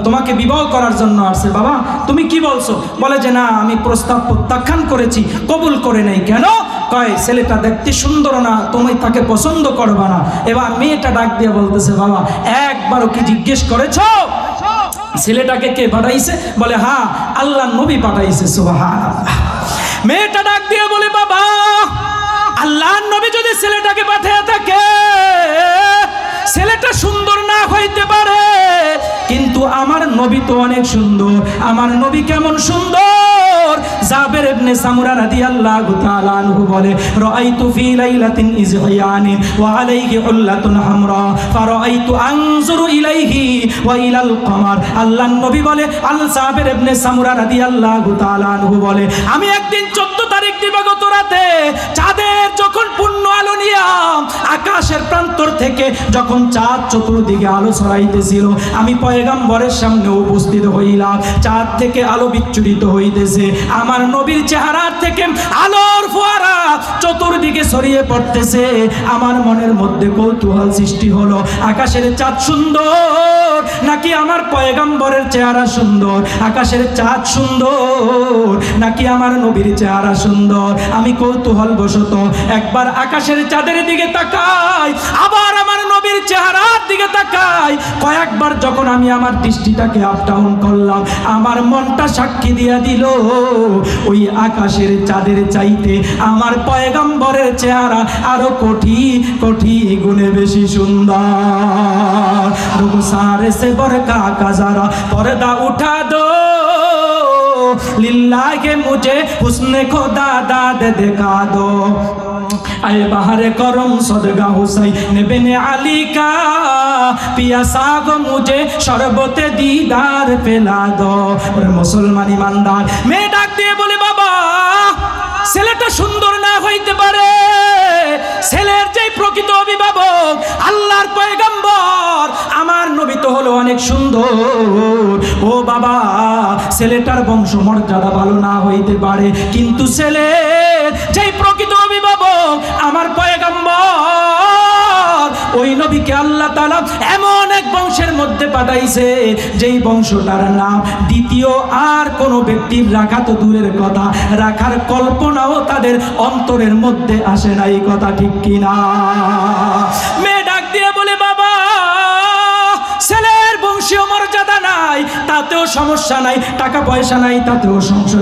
তোমাকে বিবাহ করার জন্য আসছে? বাবা তুমি কি বলছো? বলে যে না, আমি প্রস্তাব প্রত্যাখ্যান করেছি, কবুল করে নেই। কেন? কয় ছেলেটা দেখতে সুন্দর না, তুমি তাকে পছন্দ করবা না। এবার মেয়েটা ডাক দিয়া বলতেছে, বাবা একবারও কি জিজ্ঞেস করেছো ছেলেটাকে কে পাঠাইছে? বলে হ্যাঁ, আল্লাহর নবী পাঠাইছে। সুবহানাল্লাহ। মেয়েটা ডাক দিয়ে বলে, বাবা আল্লাহর নবী যদি ছেলেটাকে পাঠিয়ে থাকে, ছেলেটা সুন্দর না হইতে পারে, কিন্তু আমার নবী তো অনেক সুন্দর। আমার নবী কেমন সুন্দর? জাবের ইবনে সামুরা রাদিয়াল্লাহু তাআলা আনহু বলে, রাআইতু ফি লাইলাতিন ইজহিয়ানি ওয়া আলাইহি উল্লাতুন হামরা ফারাআইতু আনজুরু ইলাইহি ওয়া ইলাল কমার। আল্লাহর নবী বলে, আল জাবের ইবনে সামুরা রাদিয়াল্লাহু তাআলা আনহু বলে, আমি একদিন 14 তারিখ দিবাগত রাতে চাঁদের যখন পূর্ণ আলো নিয়ে আকাশের প্রান্তর থেকে যখন চাঁদ চতুর্দিকে আলো ছড়াইতেছিল, আমি পয়গম্বরের সামনে উপস্থিত হইলাম। চাঁদ থেকে আলো বিচ্ছুরিত হইতেছে, আমার নবীর চেহারা থেকে আলোর ফোয়ারা চতুর্দিকে ছড়িয়ে পড়তেছে। আমার মনের মধ্যে কৌতূহল সৃষ্টি হলো, আকাশের চাঁদ সুন্দর নাকি আমার পয়গম্বরের চেহারা সুন্দর? আকাশের চাঁদ সুন্দর নাকি আমার নবীর চেহারা সুন্দর? আমি কৌতূহল বশত একবার আকাশের চাঁদের দিকে তাকাই, আবার আমার নবীর চেহারার দিকে তাকাই। কয়েকবার যখন আমি আমার দৃষ্টিটাকে আপ ডাউন করলাম, আমার মনটা সাক্ষী দিয়া দিল, ওই আকাশের চাঁদের চাইতে আমার পয়গম্বরের চেহারা আরো কোটি কোটি গুণে বেশি সুন্দর। রুখসারে সে বরকা का जरा पर्दा उठा दो, लिल्लाह के मुझे हुस्न खुदा दाद दिखा दो। आए बाहर करम सदगा हुसैन बिन अली का, पियासा को मुझे शरबते दीदार पिला दो। और मुसलमान ईमानदार মেয়ে ডাক দিয়ে বলে, বাবা ছেলেটা সুন্দর না হইতে পারে, ছেলের যে প্রকৃত অভিভাবক আল্লাহর পয়গম্বর আমার নবী তো হলো অনেক সুন্দর। ও বাবা, ছেলেটার বংশ মর্যাদা ভালো না হইতে পারে, কিন্তু ছেলের যেই প্রকৃত অভিভাবক আমার পয়গম্বর, ওই নবীকে আল্লাহ তাআলা এমন এক বংশের মধ্যে পাঠাইছে যেই বংশটার নাম দ্বিতীয় আর কোনো ব্যক্তির রাখা তো দূরের কথা, রাখার কল্পনাও তাদের অন্তরের মধ্যে আসে না। এই কথা ঠিক কিনা? মেয়ে ডাক দিয়ে বলে, বাবা ছেলের বংশীয় মর্যাদা নাই তাতেও সমস্যা নাই, টাকা পয়সা নাই তাতেও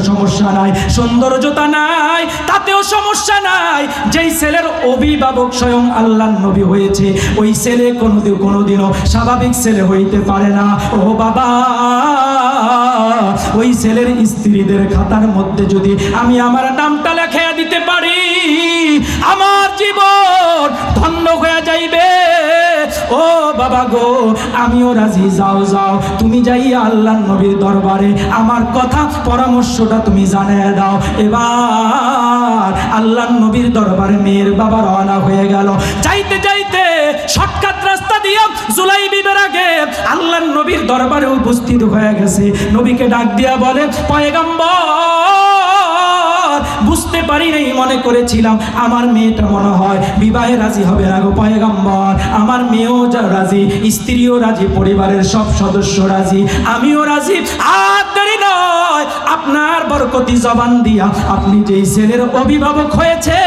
সমস্যা নাই, সৌন্দর্যতা নাই তাতেও সমস্যা নাই। যেই ছেলের অভিভাবক স্বয়ং আল্লাহর নবী হয়েছে, ওই ছেলে কোনোদিনও স্বাভাবিক ছেলে হইতে পারে না। ও বাবা, ওই ছেলের স্ত্রীদের খাতার মধ্যে যদি আমি আমার নামটা লেখা দিতে পারি, আমার জীবন ধন্য হয়ে যাইবে। ও বাবা গো, আমিও রাজি। যাও যাও, তুমি যাইয়া আল্লাহর নবীর দরবারে আমার কথা পরামর্শটা তুমি জানিয়ে দাও। এবার আল্লাহর নবীর দরবারে মেয়ের বাবা রওনা হয়ে গেল। যাইতে যাইতে শর্টকাট রাস্তা দিয়ে জুলাইবিবের আগে আল্লাহর নবীর দরবারে উপস্থিত হয়ে গেছে। নবীকে ডাক দিয়া বলে, পয়গম্বর বুঝতে পারি নাই, মনে করেছিলাম আমার মেয়েটা মনে হয় বিবাহে রাজি হবে না গো পয়গম্বর। আমার মেয়েও রাজি, স্ত্রীও রাজি, পরিবারের সব সদস্য রাজি, আমিও রাজি। আর দেরি নয়, আপনার বরকতি জবান দিয়া আপনি যেই ছেলের অভিভাবক হয়েছে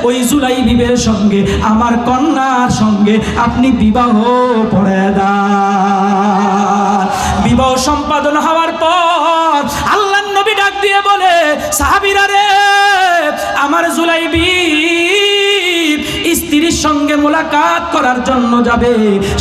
ওই জুলাইবিবের সঙ্গে আমার কন্যার সঙ্গে আপনি বিবাহ পড়ে দেন। বিবাহ সম্পাদন হওয়ার পর আল্লাহর নবী ডাক দিয়ে বলে, সাহাবীরা রে, আমার জুলাইবিব স্ত্রীর সঙ্গে মোলাকাত করার জন্য যাবে,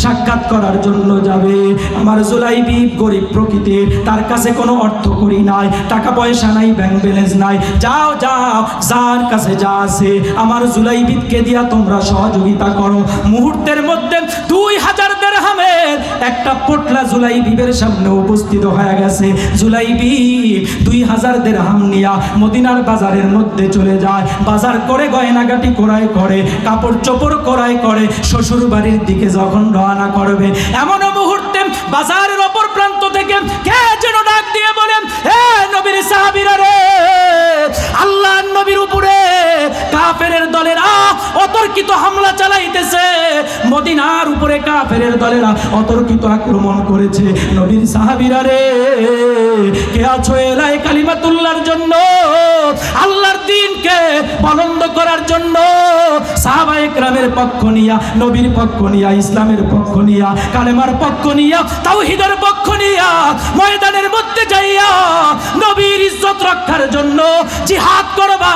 সাক্ষাৎ করার জন্য যাবে। আমার জুলাইবিব গরিব প্রকৃতির, তার কাছে কোনো অর্থ করি নাই, টাকা পয়সা নাই, ব্যাংক ব্যালেন্স নাই। যাও যাও, যার কাছে যা আছে আমার জুলাইবিবকে দিয়া তোমরা সহযোগিতা করো। মুহূর্তের মধ্যে 2000 দিরহামের একটা পোটলা জুলাইবিবের সামনে উপস্থিত হয়ে গেছে। জুলাইবিব 2000 দিরহাম নিয়া মদিনার বাজারের মধ্যে চলে যায়। বাজার করে গয়নাগাটি ক্রয় করে, কাপড় চোপড় ক্রয় করে শ্বশুর বাড়ির দিকে যখন রওনা করবে, এমন মুহূর্তে বাজারের অপর প্রান্ত থেকে কে যেন ডাক দিয়ে বলেন, হে নবীর সাহাবীরা রে, আল্লাহর নবীর উপরে কাফেরের দলেরা অতর্কিত হামলা চালাইতেছে, মদিনার উপরে কাফেরের দলেরা অতর্কিত আক্রমণ করেছে। নবীর সাহাবীরা রে, কে আছো এলাই কালিমাতুল্লাহর জন্য, আল্লাহর দ্বীনকে বলন্দ করার জন্য? সাহাবায়ে কেরামের পক্ষ নিয়া, নবীর পক্ষ নিয়া, ইসলামের পক্ষ নিয়া, কালেমার পক্ষ নিয়া, তাওহীদের পক্ষ নিয়া ময়দানের মধ্যে যাইয়া নবীর ইজ্জত রক্ষার জন্য জিহাদ করবা।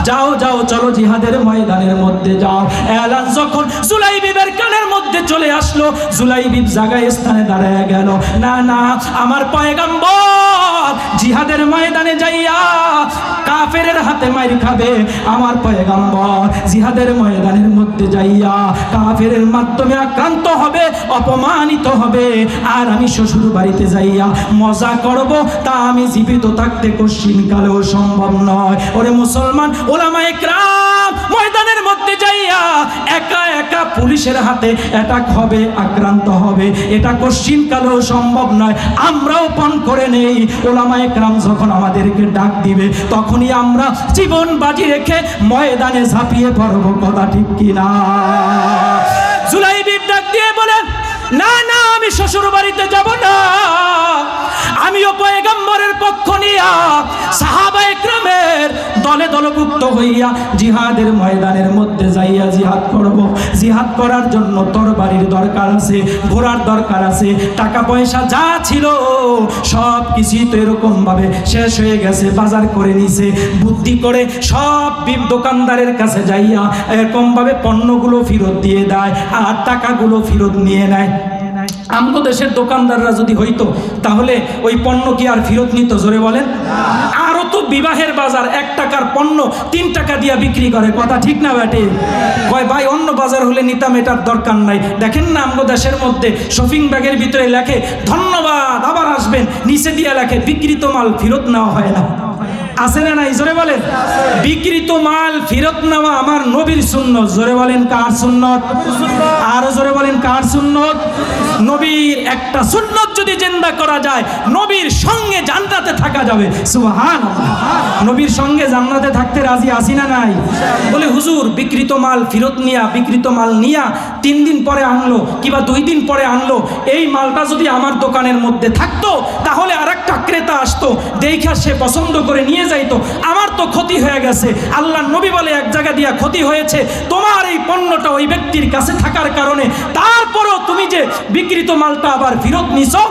যাও যাও, চলো জিহাদের ময়দানের মধ্যে যাও। এলান যখন জুলাইবিবের কানের মধ্যে চলে আসলো, জুলাইবিব জায়গায় স্থানে দাঁড়ায় গেল। না না, আমার পয়গম্বর জিহাদের ময়দানে যাইয়া কাফেরের হাতে মাইর খাবে, আমার পয়গম্বর জিহাদের ময়দানের মধ্যে যাইয়া কাফেরের মাধ্যমে আক্রান্ত হবে, অপমানিত হবে, আর আমি শ্বশুর বাড়িতে যাইয়া মজা করব, তা আমি জীবিত থাকতে কোশ্চিন কালেও সম্ভব নয়। ওরে মুসলমান, ওলামায়ে কেরাম ময়দানের মধ্যে যাইয়া একা একা পুলিশের হাতে অ্যাটাক হবে, আক্রান্ত হবে, এটা কোশ্চিন কালেও সম্ভব নয়। আমরাও পণ করে নেই, ওলামায়ে কেরাম যখন আমাদেরকে ডাক দিবে তখনই আমরা জীবন বাজি রেখে ময়দানে ঝাঁপিয়ে পড়ব। কথা ঠিক কিনা? জুলাইবিব ডাক দিয়ে বলেন, না না, আমি শ্বশুর বাড়িতে যাব না, আমিও পয়গম্বরের পক্ষ নিয়া সাহাবায়ে কেরামের দলে দলভুক্ত হইয়া জিহাদের ময়দানের মধ্যে যাইয়া জিহাদ করব। জিহাদ করার জন্য তরবারির দরকার আছে, ঘোড়ার দরকার আছে, টাকা পয়সা যা ছিল সব কিছুই তো এরকম ভাবে শেষ হয়ে গেছে, বাজার করে নিছে। বুদ্ধি করে সব দোকানদারের কাছে যাইয়া এরকম ভাবে পণ্যগুলো ফেরত দিয়ে দেয় আর টাকাগুলো ফেরত নিয়ে নেয়। আমগো দেশের দোকানদাররা যদি হইতো তাহলে ওই পণ্য কি আর ফেরত নিত? জোরে বলেন। আরো তো বিবাহের বাজার 1 টাকার পণ্য 3 টাকা দিয়া বিক্রি করে। কথা ঠিক না বেটে? কয় ভাই অন্য বাজার হলে নিতাম, এটার দরকার নাই। দেখেন না আমগো দেশের মধ্যে শপিং ব্যাগের ভিতরে লেখে ধন্যবাদ, আবার আসবেন, নিচে দিয়া লেখে বিক্রিত মাল ফেরত নেওয়া হয় না। আছে না নাই? জোরে বলেন। বিক্রিত মাল ফেরত নেওয়া আমার নবীর সুন্নত। জোরে বলেন কার সুন্নত? আরো জোরে বলেন কার সুন্নত? নবীর একটা সুন্নত যদি জিন্দা করা যায়, নবীর সঙ্গে জান্নাতে থাকা যাবে। সুবহানাল্লাহ। নবীর সঙ্গে জান্নাতে থাকতে রাজি আছি না নাই? বলে হুজুর বিক্রিত মাল ফেরত নিয়া, বিক্রিত মাল নিয়া 3 দিন পরে আনলো কিংবা 2 দিন পরে আনলো, এই মালটা যদি আমার দোকানের মধ্যে থাকতো তাহলে আরেকটা ক্রেতা আসতো, দেখা সে পছন্দ করে নিয়ে যাইতো, আমার তো ক্ষতি হয়ে গেছে। আল্লাহর নবী বলে এক জায়গা দিয়া ক্ষতি হয়েছে, তোমার এই পণ্যটা ওই ব্যক্তির কাছে থাকার কারণে, তারপরও তুমি যে বিক্রিত মালটা আবার ফেরত নিছো,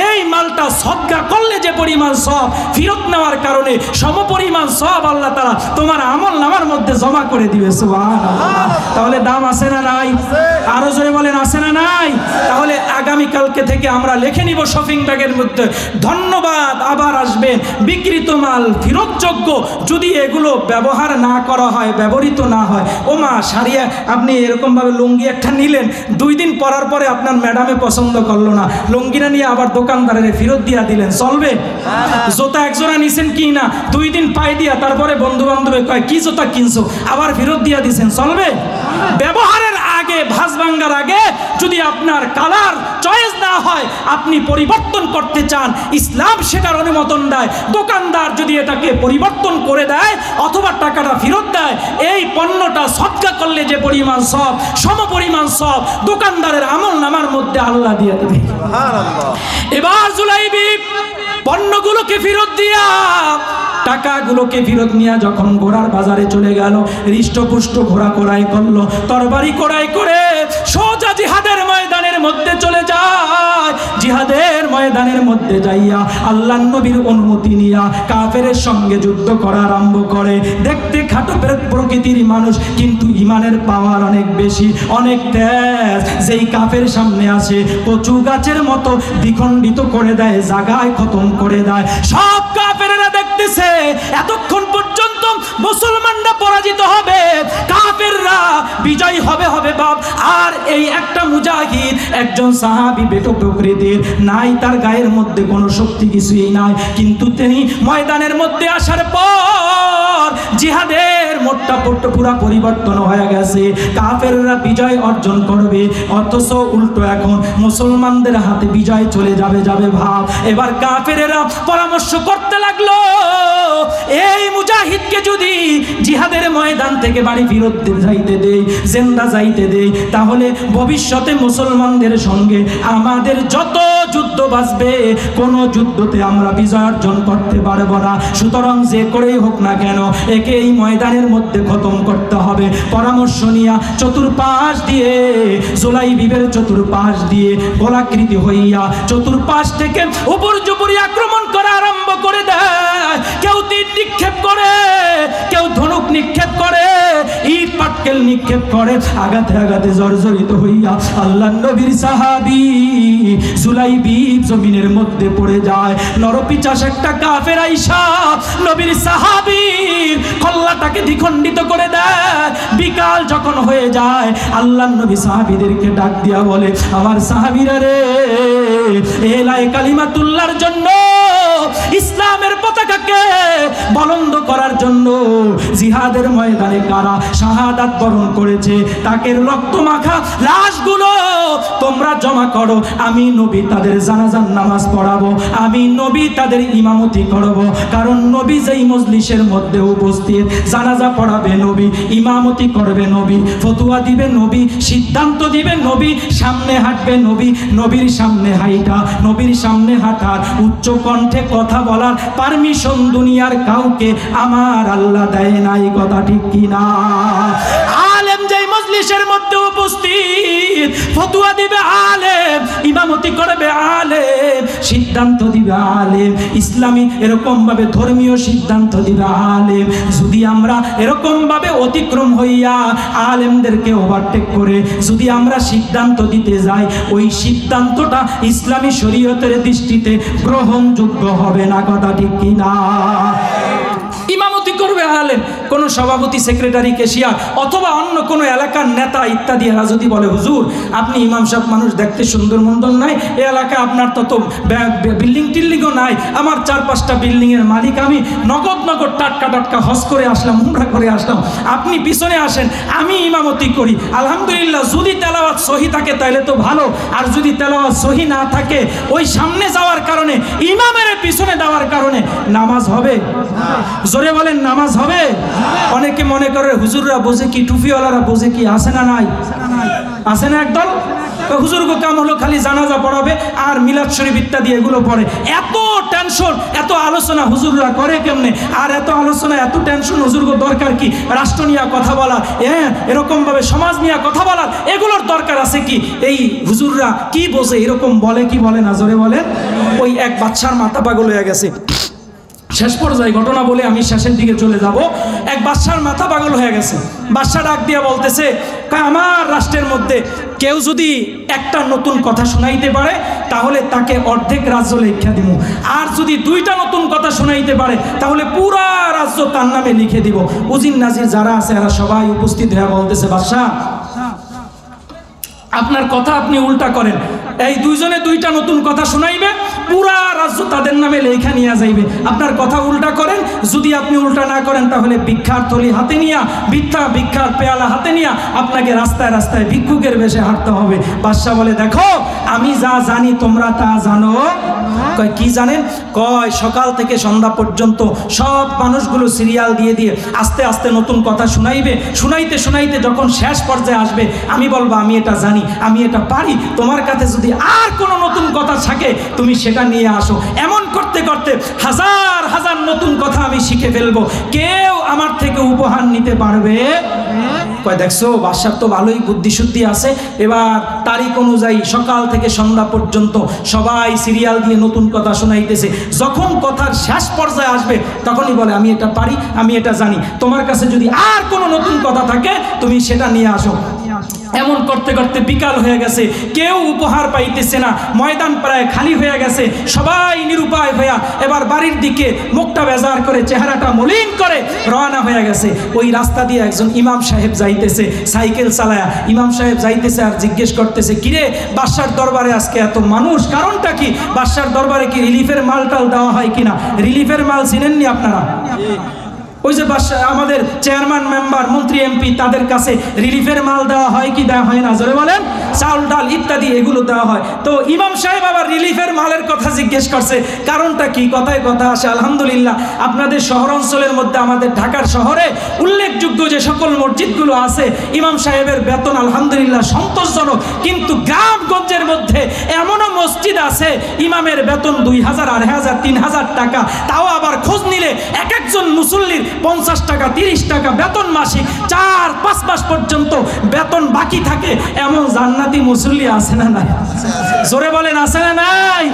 এই মালটা সদকা করলে যে পরিমাণ সব ফেরত নেওয়ার কারণে সমপরিমাণ সব আল্লাহ তাআলা তোমার আমলনামার মধ্যে জমা করে দিবে। সুবহানাল্লাহ। তাহলে দাম আছে না নাই? আরো জোরে বলেন আছে না নাই? তাহলে আগামী কালকে থেকে আমরা লিখে নিব শপিং ব্যাগের মধ্যে ধন্যবাদ, আবার আসবেন, বিক্রিত মাল ফেরতযোগ্য যদি এগুলো ব্যবহার না করা হয়, ব্যবহৃত না হয়। ও মা সারিয়া আপনি এরকম ভাবে লুঙ্গি একটা নিলেন, 2 দিন পরার পরে আপনার ম্যাডামে পছন্দ করলো না, লুঙ্গিটা নিয়ে আবার দোকানদারের ফেরত দিয়া দিলেন, চলবে? জোতা একজোড়া নিছেন কি না, 2 দিন পায়ে দিয়া তারপরে বন্ধু বান্ধবে কয় কি জোতা কিনছো, আবার ফেরত দিয়া দিছেন, চলবে? ব্যবহারের আগে, ভাঁজ ভাঙ্গার আগে যদি আপনার কালার চয়েস না হয়, আপনি পরিবর্তন করতে চান, ইসলাম সেটার অনুমোদন দেয়। দোকানদার যদি এটাকে পরিবর্তন করে দেয় অথবা টাকাটা ফেরত দেয়, এই পণ্যটা সদকা করলে যে পরিমাণ সব, সম পরিমাণ সব দোকানদারের আমলনামার মধ্যে আল্লাহ দিয়ে দেবে। সুবহানাল্লাহ। এবার জুলাইবিব পণ্যগুলোকে ফেরত দিয়া টাকাগুলোকে ফেরত নিয়ে যখন ঘোড়ার বাজারে চলে গেল, হৃষ্টপুষ্ট ঘোড়া কোড়াই করলো, তরবারি কোড়াই করে সোজা জিহাদের ময়দানের মধ্যে চলে যায়। জিহাদের ময়দানের মধ্যে যাইয়া আল্লাহর নবীর অনুমতি নিয়া কাফেরের সঙ্গে যুদ্ধ করা আরম্ভ করে। দেখতে খাটো প্রকৃতির মানুষ, কিন্তু ইমানের পাওয়ার অনেক বেশি, অনেক তেজ। যেই কাফের সামনে আসে কচু গাছের মতো দ্বিখণ্ডিত করে দেয়, জায়গায় খতম করে দেয়। সব কাফেরেরা দেখতেছে এতক্ষণ পর্যন্ত মুসলমানরা পরাজিত হবে, কাফেররা বিজয় হবে হবে বাপ। আর এই একটা মুজাহিদ, একজন সাহাবী বেটো প্রকৃতির, নাই তার গায়ের মধ্যে কোনো শক্তি কিছুই নাই, কিন্তু তিনি ময়দানের মধ্যে আসার পর জিহাদের মোটটা পুরা পরিবর্তন হয়ে গেছে। কাফেররা বিজয় অর্জন করবে, অথচ উল্টো এখন মুসলমানদের হাতে বিজয় চলে যাবে ভাব। এবার কাফেরেরা পরামর্শ করতে লাগলো, এই মুজাহিদকে যদি জিহাদের ময়দান থেকে বাড়ি ফেরত যাইতে দেই, জিন্দা যাইতে দেই, তাহলে ভবিষ্যতে মুসলমানদের সঙ্গে আমাদের যত যুদ্ধ বাঁচবে, কোনো যুদ্ধতে আমরা বিজয় অর্জন করতে পারবো না। সুতরাং যে করেই হোক না কেন একে এই ময়দানের মধ্যে খতম করতে হবে। পরামর্শ নিয়া চতুর্পাশ দিয়ে, জুলাইবিবের চতুর্পাশ দিয়ে গোলাকৃতি হইয়া চতুর্পাশ থেকে উপর্যুপরি আক্রমণ করা আরম্ভ করে দেয়। কেউ তীর নিক্ষেপ করে, কেউ ধনুক নিক্ষেপ করে, ইট পাটকেল নিক্ষেপ করে। আঘাতে আঘাতে জর্জরিত হইয়া আল্লাহর নবীর সাহাবী জুলাইবিব জমিনের মধ্যে পড়ে যায়। নরপিচাস একটা কাফের আইসা নবীর সাহাবীর কল্লাটাকে দ্বিখণ্ডিত করে দেয়। বিকাল যখন হয়ে যায়, আল্লাহর নবী সাহাবীদেরকে ডাক দিয়া বলে, আমার সাহাবীরা রে, এলায়ে কালিমাতুল্লাহর জন্য, ইসলামের পতাকাকে বলন্দ করার জন্য জিহাদের ময়দানে কারা শাহাদাত বরণ করেছে, তাকে রক্ত মাখা লাশগুলো তোমরা জমা করো। আমি নবী তাদের জানাজার নামাজ পড়াবো, আমি নবী তাদের ইমামতি করব। কারণ নবী যেই মজলিসের মধ্যে উপস্থিত, জানাজা পড়াবে নবী, ইমামতি করবে নবী, ফতোয়া দিবে নবী, সিদ্ধান্ত দিবে নবী, সামনে হাঁটবে নবী, নবীর সামনে হাইটা, নবীর সামনে হাঁটার, উচ্চ কণ্ঠে কথা বলার পারমিশন দুনিয়ার কাউকে আমার আল্লাহ দেয় নাই। কথা ঠিক কিনা? আলেম যেই মজলিসের মধ্যে উপস্থিত, ফতোয়া দিবে আলেম, ইমামতি করবে আলেম, সিদ্ধান্ত দিবে আলেম, ইসলামী এরকম ভাবে ধর্মীয় সিদ্ধান্ত দিবে আলেম। যদি আমরা এরকম ভাবে অতিক্রম হইয়া আলেমদেরকে ওভারটেক করে যদি আমরা সিদ্ধান্ত দিতে যাই, ওই সিদ্ধান্তটা ইসলামী শরীয়তের দৃষ্টিতে গ্রহণযোগ্য হবে না। কথা ঠিক কিনা? ইমামতি করবে আলেম, কোন সভাপতি, সেক্রেটারি, ক্যাশিয়ার অথবা অন্য কোনো এলাকার নেতা ইত্যাদি এরা যদি বলে, হুজুর আপনি ইমাম সাহেব মানুষ, দেখতে সুন্দর মন্দন নাই, এই এলাকায় আপনার তত বিল্ডিং টিল্ডিংও নাই, আমার 4-5টা বিল্ডিংয়ের মালিক, আমি নগদ টাটকা হজ করে আসলাম, উমরা করে আসলাম, আপনি পিছনে আসেন, আমি ইমামতি করি। আলহামদুলিল্লাহ, যদি তেলাওয়াত সহি থাকে তাহলে তো ভালো, আর যদি তেলাওয়াত সহি না থাকে, ওই সামনে যাওয়ার কারণে, ইমামের পিছনে দেওয়ার কারণে নামাজ হবে? জোরে বলেন, নামাজ হবে? অনেকে মনে করে হুজুররা বোঝে কি, টুপিওয়ালারা বোঝে কি, আসে না নাই? আসে না একদল? হুজুরগো কাম হলো খালি জানাজা পড়াবে আর মিলাদ শরীফ ইত্যাদি এগুলো পড়ে। এত টেনশন, এত আলোচনা হুজুররা করে কেমনে? আর এত আলোচনা, এত টেনশন হুজুরগো দরকার কি? রাষ্ট্র নিয়ে কথা বলা, এরকম ভাবে সমাজ নিয়ে কথা বলার, এগুলোর দরকার আছে কি? এই হুজুররা কি বোঝে? এরকম বলে কি বলে না? জোরে বলে। ওই এক বাচ্চার মাথা পাগল হয়ে গেছে, শেষ পর্যায়ে ঘটনা বলে আমি শেষের দিকে চলে যাব। এক বাদশার মাথা পাগল হয়ে গেছে। বাদশা ডাক দিয়া বলতেছে, আমার রাষ্ট্রের মধ্যে কেউ যদি একটা নতুন কথা শোনাইতে পারে তাহলে তাকে অর্ধেক রাজ্য লেখা দিব, আর যদি 2টা নতুন কথা শোনাইতে পারে তাহলে পুরা রাজ্য তার নামে লিখে দিব। উজির নাজির যারা আছে এরা সবাই উপস্থিত হয়ে বলতেছে, বাদশা আপনার কথা আপনি উল্টা করেন, এই 2 জনে 2টা নতুন কথা শোনাইবে, পুরা রাজ্য তাদের নামে লেখা নিয়ে যাইবে। আপনার কথা উল্টা করেন, যদি আপনি উল্টা না করেন তাহলে ভিক্ষার থলি হাতে নিয়া, ভিক্ষার পেয়ালা হাতে নিয়া আপনাকে রাস্তায় রাস্তায় ভিক্ষুকের বেশে হাঁটতে হবে। বাদশা বলে, দেখো আমি যা জানি তোমরা তা জানো। কয় কি জানেন? কয় সকাল থেকে সন্ধ্যা পর্যন্ত সব মানুষগুলো সিরিয়াল দিয়ে দিয়ে আস্তে আস্তে নতুন কথা শুনাইবে, শুনাইতে শুনাইতে যখন শেষ পর্যায়ে আসবে আমি বলবো আমি এটা জানি, আমি এটা পারি, তোমার কাছে যদি আর কোনো নতুন কথা থাকে তুমি সেটা নিয়ে আসো। এমন করতে করতে হাজার হাজার নতুন কথা আমি শিখে ফেলবো, কেউ আমার থেকে উপহার নিতে পারবে। কয় দেখছো বাদশার তো ভালোই বুদ্ধিশুদ্ধি আছে। এবার তারিখ অনুযায়ী সকাল থেকে সন্ধ্যা পর্যন্ত সবাই সিরিয়াল দিয়ে নতুন কথা শোনাইতেছে। যখন কথার শেষ পর্যায়ে আসবে তখনই বলে আমি এটা পারি, আমি এটা জানি, তোমার কাছে যদি আর কোনো নতুন কথা থাকে তুমি সেটা নিয়ে আসো। এমন করতে করতে বিকাল হয়ে গেছে, কেউ উপহার পাইতেছে না, ময়দান প্রায় খালি হয়ে গেছে, সবাই নিরুপায় হইয়া এবার বাড়ির দিকে মুখটা বেজার করে চেহারাটা মলিন করে রওনা হয়ে গেছে। ওই রাস্তা দিয়ে একজন ইমাম সাহেব যাইতেছে সাইকেল চালায়া। ইমাম সাহেব যাইতেছে আর জিজ্ঞেস করতেছে কিরে বাদশার দরবারে আজকে এত মানুষ, কারণটা কি? বাদশার দরবারে কি রিলিফের মালটাল দেওয়া হয় কিনা? রিলিফের মাল চিনেননি আপনারা? ওই যে বাদশা আমাদের চেয়ারম্যান মেম্বার মন্ত্রী এমপি তাদের কাছে রিলিফের মাল দেওয়া হয় কি দেওয়া হয় না? জোরে বলেন। চাউল ডাল ইত্যাদি এগুলো দেওয়া হয়। তো ইমাম সাহেব আবার রিলিফের মালের কথা জিজ্ঞেস করছে, কারণটা কি? কথায় কথা আসে। আলহামদুলিল্লাহ আপনাদের শহর অঞ্চলের মধ্যে আমাদের ঢাকার শহরে উল্লেখযোগ্য যে সকল মসজিদগুলো আছে ইমাম সাহেবের বেতন আলহামদুলিল্লাহ সন্তোষজনক, কিন্তু গ্রামগঞ্জের মধ্যে এমনও মসজিদ আছে ইমামের বেতন 2000, 2500, 3000 টাকা। তাও আবার খোঁজ নিলে এক একজন মুসল্লির 50 টাকা 30 টাকা বেতন মাসিক, 4-5 মাস পর্যন্ত বেতন বাকি থাকে। এমন জান্নাতি মুসল্লি আছে না নাই? জোরে বলেন আছে না নাই?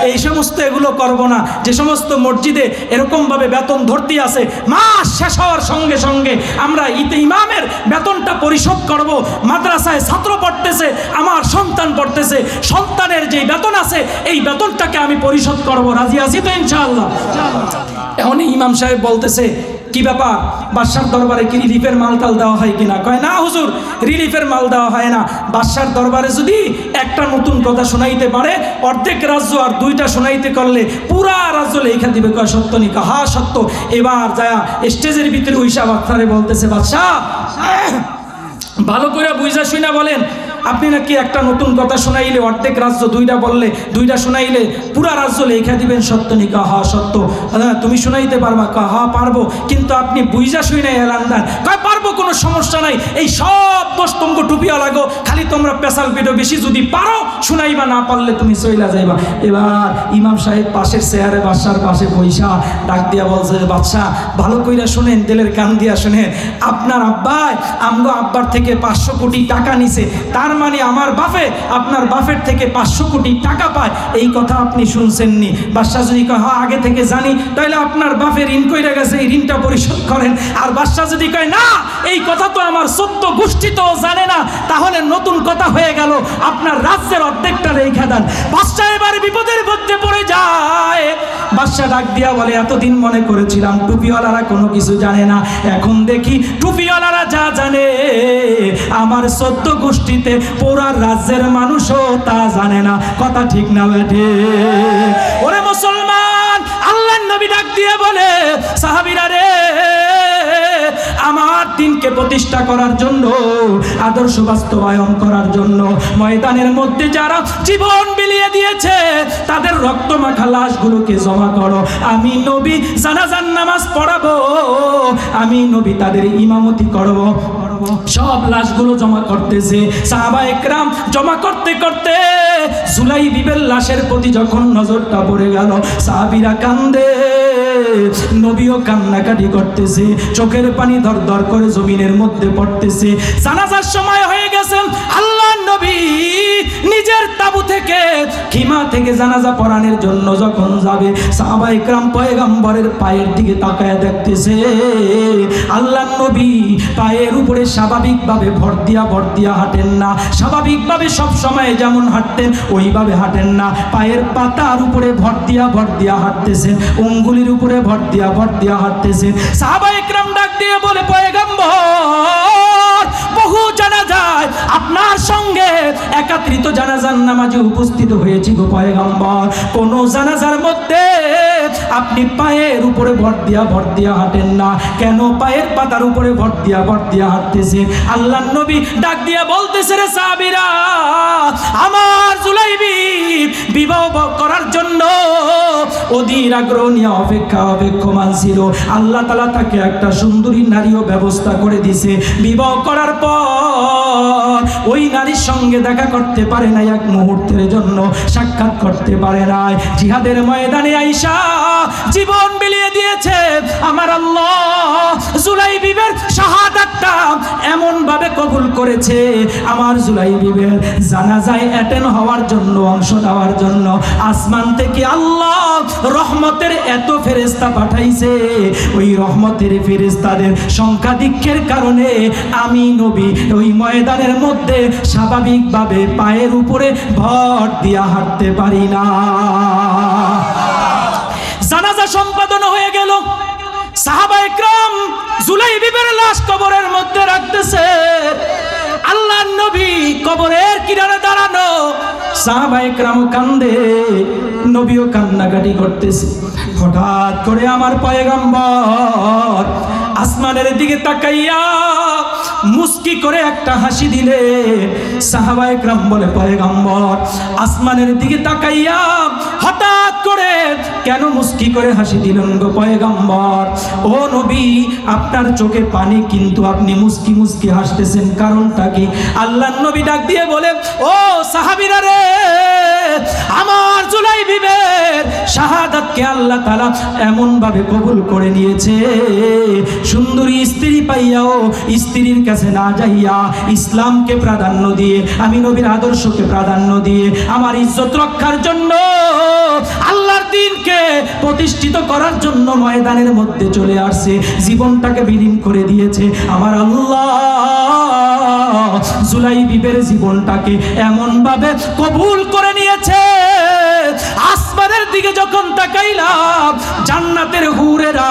এই সমস্ত এগুলো করব না। যে সমস্ত মসজিদে এরকম ভাবে বেতন ধরতি আছে, মাস শেষ হওয়ার সঙ্গে সঙ্গে আমরা ইমামের বেতনটা পরিশোধ করব। মাদ্রাসায় ছাত্র পড়তেছে, আমার সন্তান পড়তেছে, সন্তানের যে বেতন আছে এই বেতনটাকে আমি পরিশোধ করব। রাজি আছি তো ইনশাআল্লাহ? এখন ইমাম সাহেব বলতেছে কি ব্যাপার, বাদশার দরবারে কি রিলিফের মালটাল দেওয়া হয় কিনা? কয় না হুজুর, রিলিফের মাল দেওয়া হয় না। বাদশার দরবারে যদি একটা নতুন কথা শোনাইতে পারে অর্ধেক রাজ্য, আর 2টা শোনাইতে করলে পুরা রাজ্য লেখা দিবে। কয় সত্য নি? হা সত্য। এবার যায়া স্টেজের ভিতরে উইসা বাদশারে বলতেছে, বাদশাহ ভালো করে বুঝা শুনা বলেন, আপনি নাকি একটা নতুন কথা শোনাইলে অর্ধেক রাজ্য, 2টা বললে 2টা শোনাইলে পুরা রাজ্য লেখা দিবেন, সত্য নি? হা সত্য। তুমি শোনাইতে পারবা? হা পারবো, কিন্তু আপনি বুঝা শুনাই এলান দেন। কয় পারবো, কোনো সমস্যা নাই, এই সব দোষ তোমকে টুপিয়া লাগো, খালি তোমরা পেশাল পেটো বেশি, যদি পারো শুনাইবা, না পারলে তুমি চইলা যাইবা। এবার ইমাম সাহেব পাশের চেয়ারে বাদশার পাশে পয়সা ডাক দিয়া বলছে, বাদশাহ ভালো কইরা শুনেন, দিলের কান দিয়া শুনেন, আপনার আব্বাই আমগো আব্বার থেকে 500 কোটি টাকা নিছে, তার মানে আমার বাপে আপনার বাপের থেকে 500 কোটি টাকা পায়, এই কথা আপনি শুনছেননি? বাদশাহ যদি কয় হ্যাঁ আগে থেকে জানি, তাহলে আপনার বাপের ঋণ কইরা গেছে, এই ঋণটা পরিশোধ করেন। আর বাদশাহ যদি কয় না এই কথা তো আমার 14 গোষ্ঠী তো জানে না, তাহলে নতুন কথা হয়ে গেল, আপনার রাজ্যের অর্ধেকটা রেখে দেন। বাদশাহ এবার বিপদের মধ্যে পড়ে যায়। বাদশাহ ডাক দিয়া বলে, এতদিন মনে করেছিলাম টুপিওয়ালারা কোনো কিছু জানে না, এখন দেখি টুপিওয়ালারা যা জানে আমার 14 গোষ্ঠীতে পুরা রাজ্যের মানুষও তা জানে না। কথা ঠিক না বেঠে? ওরে মুসলমান, আল্লাহর নবী ডাক দিয়ে বলে, সাহাবীরা রে, আমার দিনকে প্রতিষ্ঠা করার জন্য, আদর্শ বাস্তবায়ন করার জন্য ময়দানের মধ্যে যারা জীবন বিলিয়ে দিয়েছে তাদের রক্তমাখা লাশগুলোকে জমা করো, আমি নবী জানাজার নামাজ পড়াবো, আমি নবী তাদের ইমামতি করব। সব লাশগুলো জমা করতেছে, সাহাবায়ে কেরাম জমা করতে করতে জুলাইবিবের লাশের প্রতি যখন নজরটা পড়ে গেল, সাহাবীরা কান্দে, নবীও কান্নাকাটি করতেছে, চোখের পানি দর দর করে জমিনের মধ্যে পড়তেছে। জানাজার সময় হয়ে গেছে, আল্লাহর নবী নিজের তাবু থেকে খিমা থেকে জানাজা পড়ানোর জন্য যখন যাবে, সাহাবায়ে কেরাম পয়গম্বরের পায়ের দিকে তাকায় দেখতেছে, আল্লাহর নবী পায়ের উপরে স্বাভাবিকভাবে ভর দিয়া হাঁটেন না, স্বাভাবিকভাবে সব সময় যেমন হাঁটতেন ওইভাবে হাঁটেন না, পায়ের পাতার উপরে ভর দিয়া হাঁটতেছেন, অঙ্গুলির উপরে ভর দিয়া হাঁটতেছেন। সাহাবায়ে কেরাম ডাক দিয়ে বলে, পয়গম্বর বহু জানাজায় আপনার সঙ্গে একত্রিত জানাজার নামাজে উপস্থিত হয়েছি গো পয়গম্বর, কোন জানাজার মধ্যে আপনি পায়ের উপরে ভর দিয়া হাঁটেন না? কেন পায়ের পাতার উপরে ভর দিয়া হাঁটতেছে? আল্লাহর নবী ডাক দিয়া বলতেছে, রে সাহাবীরা, আমার জুলাইবি বিবাহ করার জন্য অধীর আগ্রহ নিয়ে অপেক্ষমান ছিল। আল্লাহ তাআলা তাকে একটা সুন্দরী নারীও ব্যবস্থা করে দিয়েছে। বিবাহ করার পর ওই নারীর সঙ্গে দেখা করতে পারে নাই, এক মুহূর্তের জন্য সাক্ষাৎ করতে পারে নাই। জিহাদের ময়দানে আয়েশা জীবন বিলিয়ে দিয়েছে। আমার আল্লাহ জুলাইবিবের শাহাদাতটা এমন ভাবে কবুল করেছে, আমার জুলাইবিবের জানাজায় অ্যাটেন্ড হওয়ার জন্য, অংশ নেওয়ার জন্য আসমান থেকে আল্লাহ রহমতের এত ফেরেশতা পাঠাইছে। ওই রহমতের ফেরেশতাদের সংখ্যাধিক্যের কারণে আমি নবী ওই ময়দানের মধ্যে স্বাভাবিকভাবে পায়ের উপরে ভর দিয়া হাঁটতে পারি না। জানাজা সম্পাদন হয়ে গেল। সাহাবায়ে কেরাম জুলাইবিবের লাশ কবরের মধ্যে রাখতেছে। আল্লাহর নবী কবরের কিনারে দাঁড়ানো, সাহাবায়ে কেরাম কান্দে, নবীও কান্নাকাটি করতেছে। হঠাৎ করে আমার পয়গম্বর আসমানের দিকে তাকাইয়া মুস্কি করে একটা হাসি দিলে। সাহাবায়ে কেরাম বলে, পয়গম্বর আসমানের দিকে তাকাইয়া হঠাৎ করে কেন মুস্কি করে হাসি দিলেন গো পয়গম্বর? ও নবী, আপনার চোখে পানি কিন্তু আপনি মুস্কি মুস্কি হাসতেছেন, কারণটা কি? আল্লাহর নবী ডাক দিয়ে বলে, ও সাহাবীরা রে, আমার জুলাইবিবের শাহাদাতকে আল্লাহ তাআলা এমন ভাবে কবুল করে নিয়েছে, সুন্দরী স্ত্রী পাইয়াও স্ত্রীর কাছে না যাইয়া ইসলামকে প্রাধান্য দিয়ে, আমি নবীর আদর্শকে প্রাধান্য দিয়ে আমার ইজ্জত রক্ষার জন্য, আল্লাহর দ্বীনকে প্রতিষ্ঠিত করার জন্য ময়দানের মধ্যে চলে আসছে, জীবনটাকে বিলীন করে দিয়েছে। আমার আল্লাহ জুলাইবিবের জীবনটাকে এমন ভাবে কবুল করে নিয়েছে। আসমানের দিকে যখন তাকাইলাম, জান্নাতের হুরেরা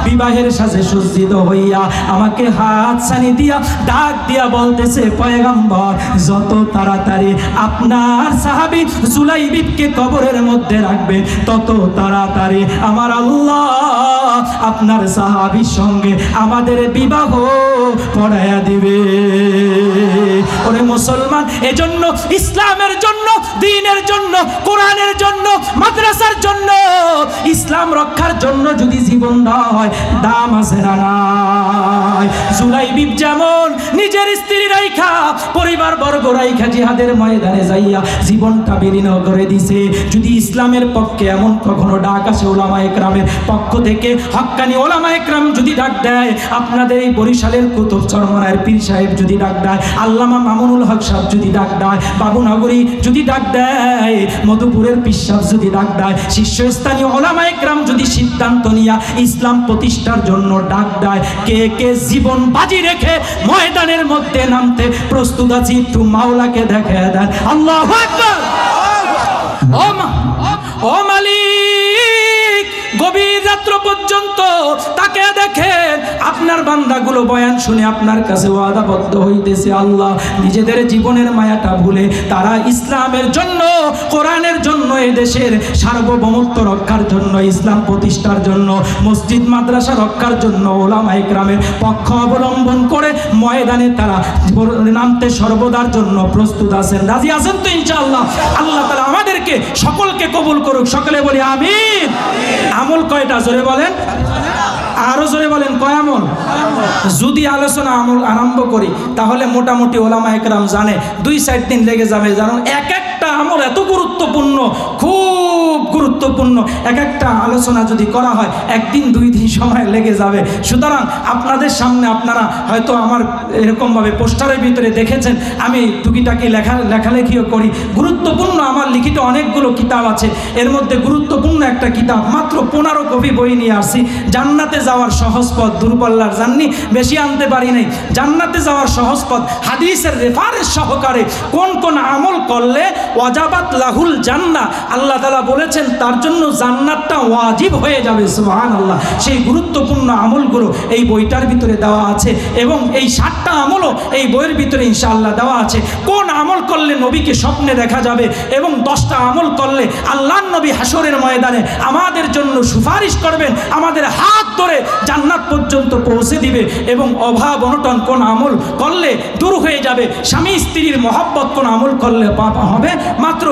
বিবাহের সাজে সজ্জিত হইয়া আমাকে হাত ছানি দিয়া ডাক দিয়া বলতেছে, পয়গম্বর যত তাড়াতাড়ি আপনার সাহাবী জুলাইবিবকে কবরের মধ্যে রাখবে, তত তাড়াতাড়ি আমার আল্লাহ আপনার সাহাবীর সঙ্গে আমাদের বিবাহ পড়াইয়া দিবে। ওরে মুসলমান, এজন্য ইসলামের জন্য, দ্বীনের জন্য, কোরআনের জন্য, মাদ্রাসার জন্য, ইসলাম রক্ষার জন্য যদি জীবন দেওয়া হয়, দাম আছে না নাই? জুলাইবিব যেমন নিজের স্ত্রী রাইখা, পরিবার বর্গ রাইখা জিহাদের ময়দানে যাইয়া জীবনটা বিলীন করে দিছে। যদি ইসলামের পক্ষে এমন কখনো ডাক আসে ওলামায়ে কেরামের পক্ষ থেকে, হক্কানি ওলামায়ে কেরাম যদি ডাক দেয়, আপনাদের এই বরিশালের কুতুব চরমনায়ের পীর সাহেব যদি ডাক দেয়, আল্লামা মামুনুল হক সাহেব যদি ডাক দেয়, বাবুনগরী যদি ডাক দেয়, মধুপুরের পীর সাহেব যদি ডাক দেয়, শীর্ষস্থানীয় ওলামায়ে কেরাম যদি সিদ্ধান্ত নিয়া ইসলাম প্রতিষ্ঠার জন্য ডাক দেয়, কে কে জীবন বাজি রেখে ময়দানের মধ্যে নামতে প্রস্তুত আছি, একটু মাওলাকে দেখে দেন। আল্লাহু আকবার। ও মালিক, গভীর রাত্র পর্যন্ত তাকে দেখেন, আপনার বান্দাগুলো বয়ান শুনে আপনার কাছে ওয়াদাবদ্ধ হইতেছে। আল্লাহ নিজেদের জীবনের মায়াটা ভুলে তারা ইসলামের জন্য, কোরআনের জন্য, এই দেশের সার্বভৌমত্ব রক্ষার জন্য, ইসলাম প্রতিষ্ঠার জন্য, মসজিদ মাদ্রাসা রক্ষার জন্য ওলামায়ে কেরামের পক্ষ অবলম্বন করে ময়দানে তারা নামতে সর্বদার জন্য প্রস্তুত আছেন। রাজি আছেন তো ইনশাআল্লাহ? আল্লাহ তাআলা আমাদেরকে সকলকে কবুল করুক। সকলে বলি আমিন। আমল কয়টা জোরে বলেন, আরো জোরে বলেন, কয় আমল? যদি আলোচনা আমল আরম্ভ করি তাহলে মোটামুটি ওলামায়ে কেরাম জানে 2-4 দিন লেগে যাবে। জানো, এক একটা আমল এত গুরুত্বপূর্ণ, খুব গুরুত্বপূর্ণ। এক একটা আলোচনা যদি করা হয় 1 দিন 2 দিন সময় লেগে যাবে। সুতরাং আপনাদের সামনে, আপনারা হয়তো আমার এরকমভাবে পোস্টারের ভিতরে দেখেছেন, আমি টুকিটাকি লেখালেখিও করি। গুরুত্বপূর্ণ আমার লিখিত অনেকগুলো কিতাব আছে, এর মধ্যে গুরুত্বপূর্ণ একটা কিতাব, মাত্র 15 কপি বই নিয়ে আসছি। জান্নাতে যাওয়ার সহজ পথ, দূরপাল্লার জার্নি বেশি আনতে পারি নাই। জান্নাতে যাওয়ার সহজ পথ, হাদিসের রেফারেন্স সহকারে কোন কোন আমল করলে ওয়াজাবাত লাহুল জান্নাহ, আল্লাহ তাআলা বলেছেন তার জন্য জান্নাতটা ওয়াজিব হয়ে যাবে। সুবহানাল্লাহ। সেই গুরুত্বপূর্ণ আমলগুলো এই বইটার ভিতরে দেওয়া আছে এবং এই 7টা আমলও এই বইয়ের ভিতরে ইনশাআল্লাহ দেওয়া আছে। কোন আমল করলে নবীকে স্বপ্নে দেখা যাবে এবং 10টা আমল করলে আল্লাহর নবী হাসরের ময়দানে আমাদের জন্য সুপারিশ করবেন, আমাদের হাত ধরে জান্নাত পর্যন্ত পৌঁছে দিবে এবং অভাব অনটন কোন আমল করলে দূর হয়ে যাবে, স্বামী স্ত্রীর মহব্বত কোন আমল করলে পাপ হবে, মাত্র